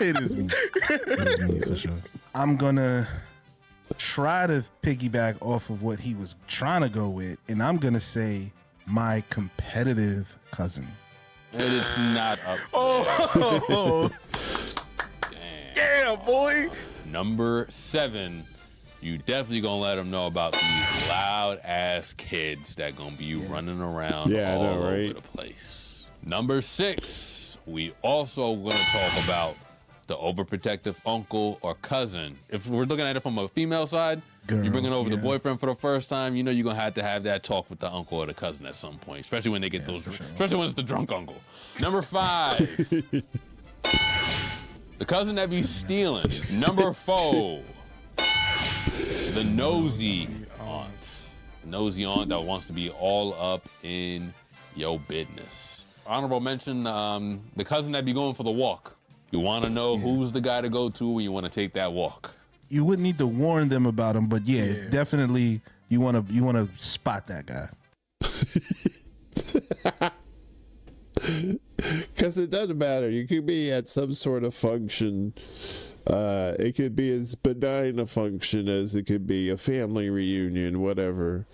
It is me. It is me for sure. I'm gonna try to piggyback off of what he was trying to go with, and I'm gonna say my competitive cousin. It is not up there. Oh, damn, boy. Number 7. You definitely gonna let them know about these loud ass kids that gonna be running around all over the place. Number 6, we also gonna talk about the overprotective uncle or cousin. If we're looking at it from a female side, you're bringing over the boyfriend for the first time, you know you're gonna have that talk with the uncle or the cousin at some point, especially when they get especially when it's the drunk uncle. Number 5, the cousin that be stealing. Number 4, the nosy aunt. The nosy aunt that wants to be all up in your business. Honorable mention, the cousin that be going for the walk. You want to know who's the guy to go to when you want to take that walk. You wouldn't need to warn them about him, but definitely you want to spot that guy. Because it doesn't matter. You could be at some sort of function. It could be as benign a function as it could be a family reunion, whatever.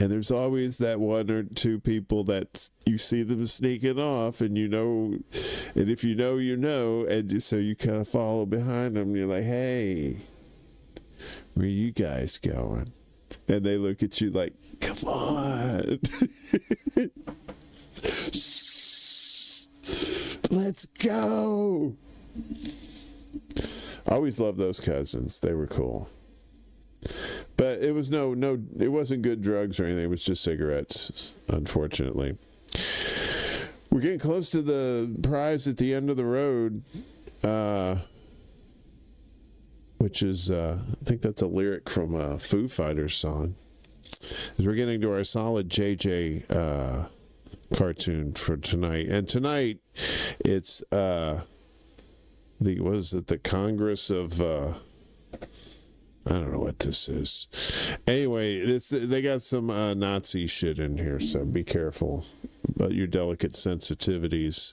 And there's always that 1 or 2 people that you see them sneaking off, and you know, and if you know, you know, and so you kind of follow behind them. And you're like, hey, where you guys going? And they look at you like, come on. Let's go. I always loved those cousins. They were cool. But it was it wasn't good drugs or anything. It was just cigarettes, unfortunately. We're getting close to the prize at the end of the road, which is think that's a lyric from a Foo Fighters song. As we're getting to our Solidjj cartoon for tonight, and tonight it's the Congress of I don't know what this is. Anyway, they got some Nazi shit in here, so be careful about your delicate sensitivities.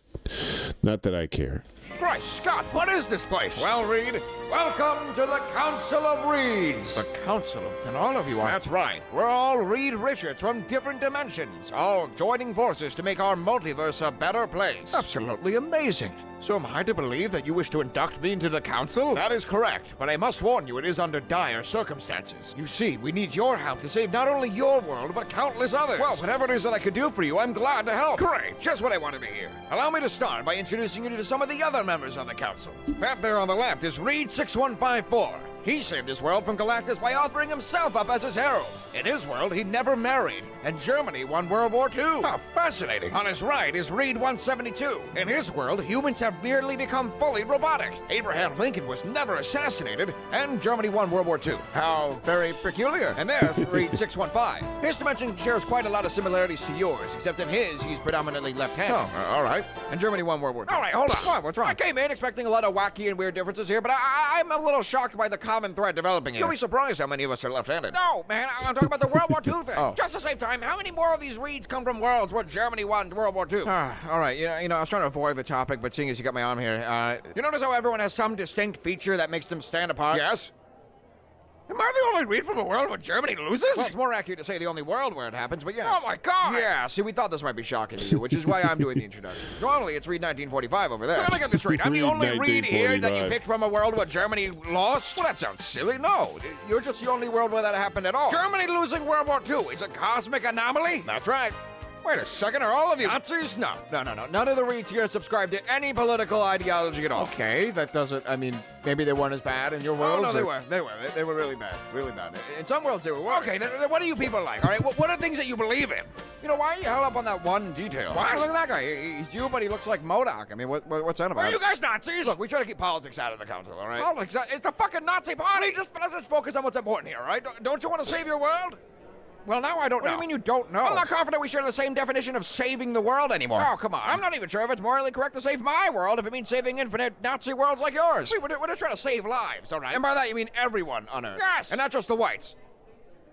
Not that I care. Right, Scott, what is this place? Well, Reed, welcome to the Council of Reeds. The Council of... And all of you are... That's right. We're all Reed Richards from different dimensions, all joining forces to make our multiverse a better place. Absolutely amazing. So am I to believe that you wish to induct me into the council? That is correct, but I must warn you, it is under dire circumstances. You see, we need your help to save not only your world, but countless others. Well, whatever it is that I could do for you, I'm glad to help. Great, just what I wanted to hear. Allow me to start by introducing you to some of the other members of the council. That there on the left is Reed 6154. He saved his world from Galactus by offering himself up as his herald. In his world, he never married, and Germany won World War II. How fascinating. On his right is Reed 172. In his world, humans have merely become fully robotic. Abraham Lincoln was never assassinated, and Germany won World War II. How very peculiar. And there's Reed 615. His dimension shares quite a lot of similarities to yours, except in his, he's predominantly left-handed. Oh, all right. And Germany won World War II. All right, hold on. What's wrong? I came in expecting a lot of wacky and weird differences here, but I'm a little shocked by the common thread developing here. You'll be surprised how many of us are left-handed. No, man, I'm talking about the World War II thing. Oh. Just at the same time, how many more of these Reeds come from worlds where Germany won World War II? All right, you know, I was trying to avoid the topic, but seeing as you got my arm here, you notice how everyone has some distinct feature that makes them stand apart? Yes. Am I the only Reed from a world where Germany loses? Well, it's more accurate to say the only world where it happens, but yes. Oh my God! Yeah, see, we thought this might be shocking to you, which is why I'm doing the introduction. Normally, it's Reed 1945 over there. Let me get this straight. I'm the only Reed here that you picked from a world where Germany lost? Well, that sounds silly. No, you're just the only world where that happened at all. Germany losing World War II is a cosmic anomaly? That's right. Wait a second, are all of you Nazis? No. None of the Reeds here subscribe to any political ideology at all. Okay, that doesn't, I mean, maybe they weren't as bad in your world. Oh, no, they were really bad, In some worlds, they were worse. Okay, then what are you people like, all right? What are things that you believe in? You know, why are you held up on that one detail? What? Look at that guy. He's you, but he looks like MODOK. I mean, what's that about? Are you guys Nazis? Look, we try to keep politics out of the council, all right? Politics? It's the fucking Nazi party! Let's focus on what's important here, all right? Don't you want to save your world? Well, now I don't know. What do you mean you don't know? I'm not confident we share the same definition of saving the world anymore. Oh, come on. I'm not even sure if it's morally correct to save my world if it means saving infinite Nazi worlds like yours. We're just trying to save lives, all right? And by that, you mean everyone on Earth. Yes! And not just the whites.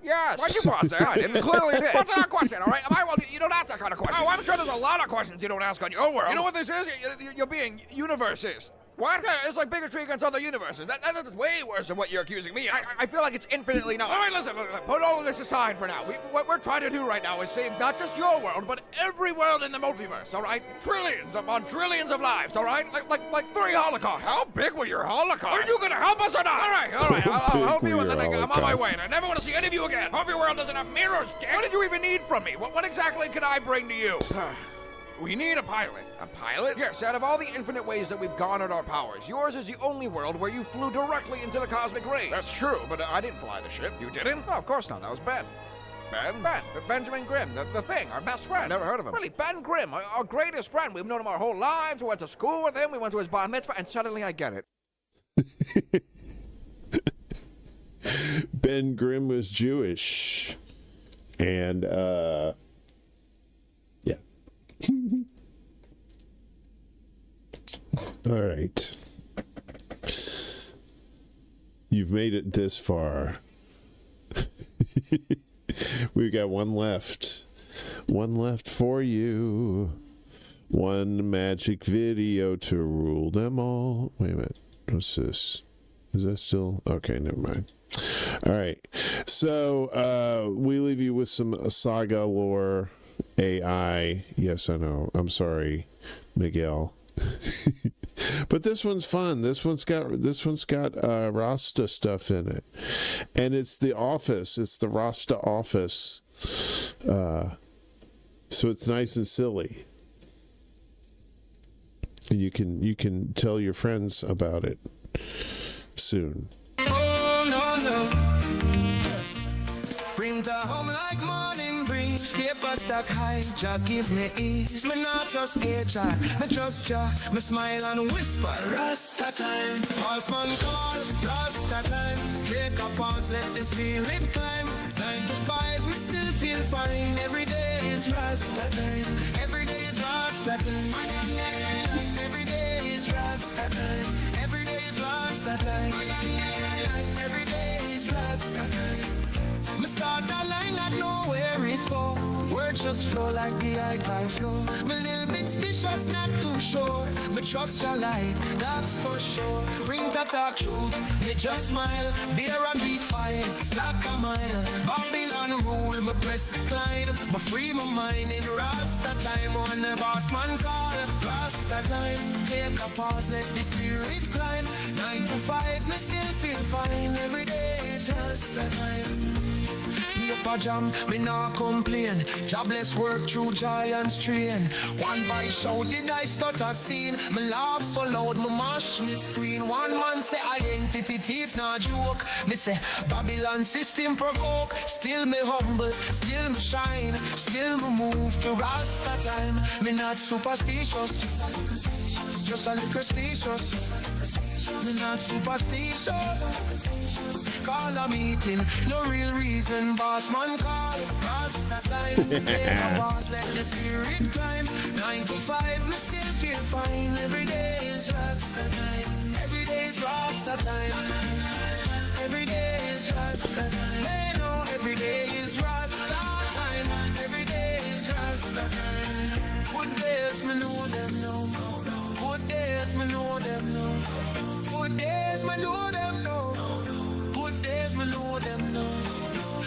Yes. Why'd you pause there? I didn't. Clearly did. What's our question, all right? You don't ask that kind of question. Oh, I'm sure there's a lot of questions you don't ask on your world. You know what this is? You're being universist. What? It's like bigotry against other universes. That's way worse than what you're accusing me of. I feel like it's infinitely not. All right, listen, put all of this aside for now. What we're trying to do right now is save not just your world, but every world in the multiverse, all right? Trillions upon trillions of lives, all right? Like 3 Holocausts. How big were your Holocausts? Are you going to help us or not? All right. I'll help you, and then I'm on my way. And I never want to see any of you again. Hope your world doesn't have mirrors, Dick. What did you even need from me? What exactly could I bring to you? We need a pilot. A pilot? Yes, out of all the infinite ways that we've garnered our powers, yours is the only world where you flew directly into the cosmic rays. That's true, but I didn't fly the ship. You didn't? No, of course not. That was Ben. Ben? Benjamin Grimm, the thing, our best friend. Never heard of him. Really, Ben Grimm, our greatest friend. We've known him our whole lives. We went to school with him. We went to his bar mitzvah, and suddenly I get it. Ben Grimm was Jewish. And, yeah. All right. You've made it this far. We've got one left. One left for you. One magic video to rule them all. Wait a minute. What's this? Is that still? Okay, never mind. All right. So we leave you with some Saga lore AI. Yes, I know. I'm sorry, Miguel. But this one's fun. This one's got Rasta stuff in it, and it's the office. It's the Rasta office. So it's nice and silly. You can tell your friends about it soon. Oh no, no. Bring to home like morning breeze. leaves, paper stack high, Jah give me ease. Me not just age, me trust Jah. Me smile and whisper, Rasta time. Horseman call, Rasta time. Take a pause, let the spirit climb. 9 to 5, me still feel fine. Every day is Rasta time. Every day is Rasta time. Every day is Rasta time. Every day is Rasta time. Every day is Rasta time. Me start that line like nowhere it go. Words just flow like the high tide flow. Me little bit stitious, not too sure. Me trust your light, that's for sure. Bring the talk truth, me just smile. Beer and beat fine, slack a mile. Babylon rule, me press decline. Me free my mind in Rasta time. On the boss man call, Rasta time. Take a pause, let the spirit climb. 9 to 5, me still feel fine. Every day is Rasta time. Paper jam, me nah complain. Jobless work through giants train. One voice shout, did I stutter scene? Me laugh so loud, me mash me screen. One man say identity thief, nah joke. Me say Babylon system provoke. Still me humble, still me shine. Still me move to Rasta time. Me not superstitious, just a little stitious. Me not superstitious. Call a meeting, no real reason. Boss man call, Rasta time. Take a boss, let the spirit climb. 9 to 5, me still feel fine. Every day is Rasta time. Every day is Rasta time. Every day is Rasta time. They know every day is Rasta time. Every day is Rasta time. Good days, me know them know. Good days, me know them know. Good days, me know them know. Good days, me know them know.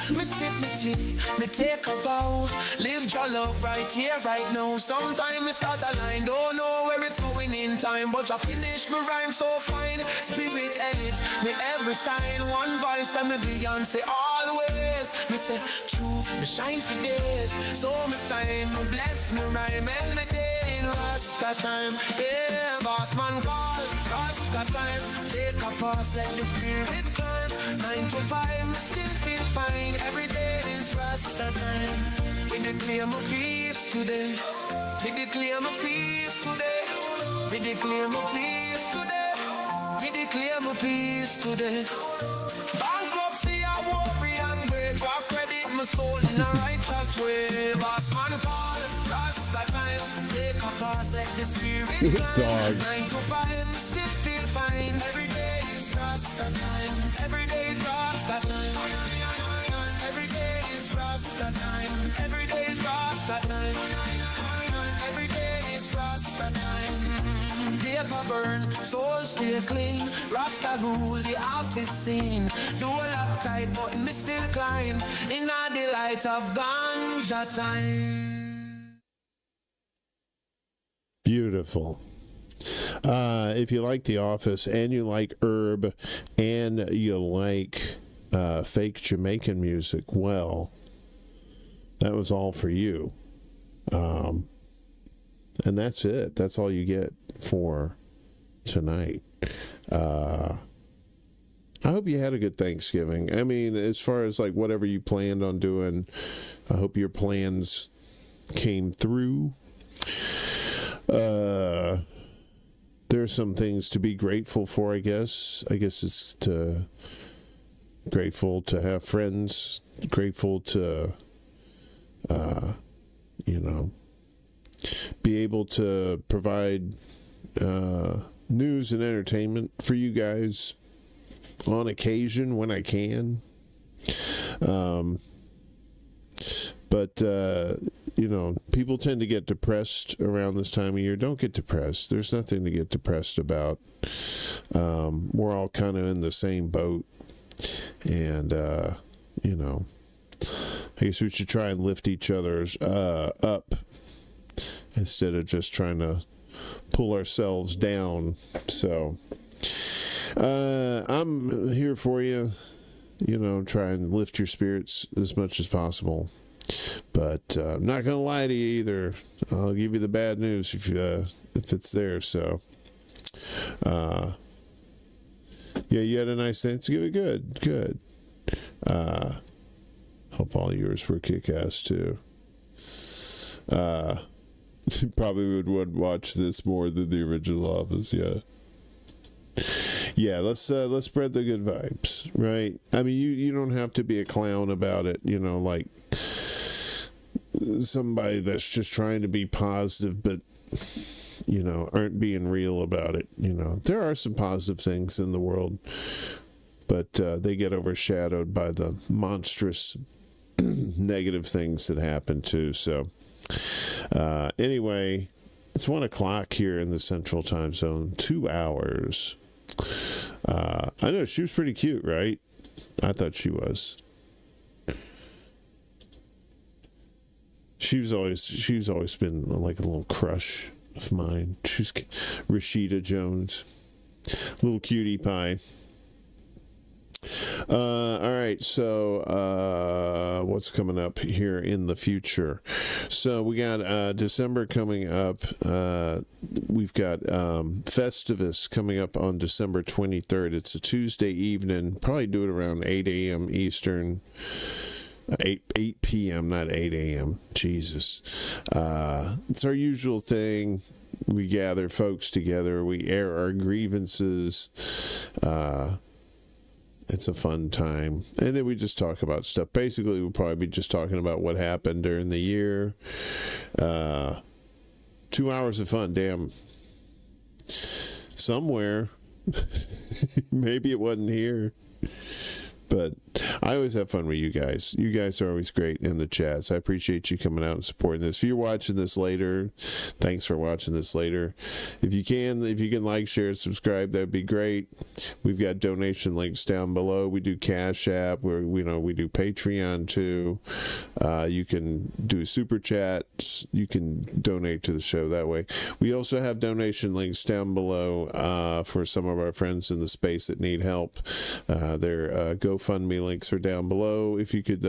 Me sip me tea, me take a vow. Live your love right here, right now. Sometime me start a line, don't know where it's going in time, but I finish me rhyme so fine. Spirit edit, me every sign. One voice and me Beyonce always. Me say true, me shine for days. So me sign, me bless me rhyme and me day in Rasta time. Yeah, boss man call, Rasta time. Take a pause, let the spirit climb. 9 to 5, me still feel fine. Every day is Rasta time. We declare my peace today. We declare my peace today. We declare my peace today. We declare my peace today. Bankruptcy, I worry and break. I credit my soul in a righteous way. Boss man call, Rasta time. Take a pause, let the spirit climb. 9 to 5, still feel fine. Every day is Rasta time. Every day is Rasta time. Every day is Rasta time. Every day is Rasta time. Every day is Rasta time. Paper burn, soul stay clean. Rasta rule the office scene. Do a lock tight, but me still climb. In a delight of ganja time. Beautiful. If you like The Office and you like herb and you like fake Jamaican music, well, that was all for you. And that's it. That's all you get for tonight. I hope you had a good Thanksgiving. I mean, as far as like whatever you planned on doing, I hope your plans came through. There's some things to be grateful for, I guess. I guess it's grateful to have friends, grateful to, be able to provide news and entertainment for you guys on occasion when I can. But people tend to get depressed around this time of year. Don't get depressed. There's nothing to get depressed about. We're all kind of in the same boat. And, I guess we should try and lift each other's up instead of just trying to pull ourselves down. So, I'm here for you. Try and lift your spirits as much as possible. But I'm not going to lie to you either. I'll give you the bad news if it's there. So, you had a nice Thanksgiving. Good. Hope all yours were kick-ass too. Probably would watch this more than the original Office. Yeah, let's spread the good vibes, right? I mean, you don't have to be a clown about it, like somebody that's just trying to be positive, but aren't being real about it. There are some positive things in the world, but they get overshadowed by the monstrous negative things that happen too. So anyway, it's 1:00 here in the Central Time Zone. 2 hours. I know she was pretty cute, right? I thought she was. She's always been like a little crush of mine. She's Rashida Jones, little cutie pie. All right, so what's coming up here in the future? So we got December coming up. We've got Festivus coming up on December 23rd. It's a Tuesday evening. Probably do it around 8 a.m. Eastern. 8 p.m., not 8 a.m. Jesus. It's our usual thing. We gather folks together. We air our grievances. It's a fun time. And then we just talk about stuff. Basically, we'll probably be just talking about what happened during the year. 2 hours of fun. Damn. Somewhere. Maybe it wasn't here. But I always have fun with you guys. You guys are always great in the chats. I appreciate you coming out and supporting this. If you're watching this later, thanks for watching this later. If you can like, share, subscribe, that'd be great. We've got donation links down below. We do CashApp. We do Patreon too. You can do super chats. You can donate to the show that way. We also have donation links down below for some of our friends in the space that need help. Their GoFundMe links are down below. If you could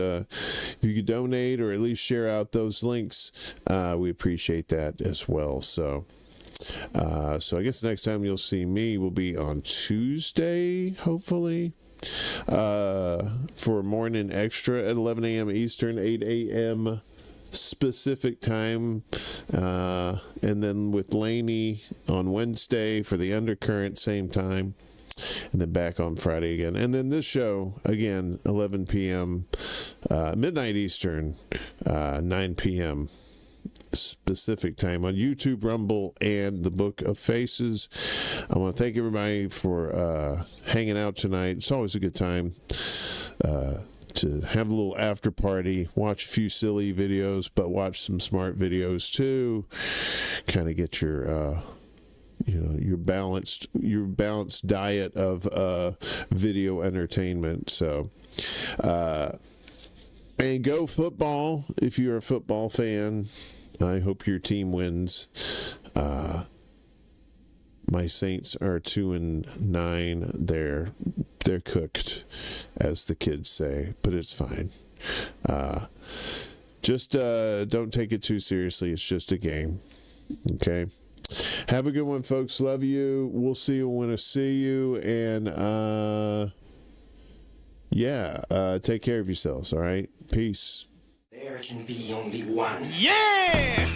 donate or at least share out those links, we appreciate that as well. So I guess next time you'll see me will be on Tuesday, hopefully, for Morning Extra at 11 a.m. Eastern, 8 a.m. Pacific time, and then with Laney on Wednesday for the Undercurrent, same time. And then back on Friday again. And then this show, again, 11 p.m., midnight Eastern, 9 p.m. Pacific time on YouTube, Rumble, and the Book of Faces. I want to thank everybody for hanging out tonight. It's always a good time to have a little after party, watch a few silly videos, but watch some smart videos too. Kind of get your your balanced diet of video entertainment. So and go football if you're a football fan. I hope your team wins. My Saints are 2-9. They're cooked, as the kids say, but it's fine. Just don't take it too seriously. It's just a game. Okay. Have a good one, folks. Love you. We'll see you when I see you. And, take care of yourselves, all right? Peace. There can be only one. Yeah!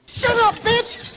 Shut up, bitch!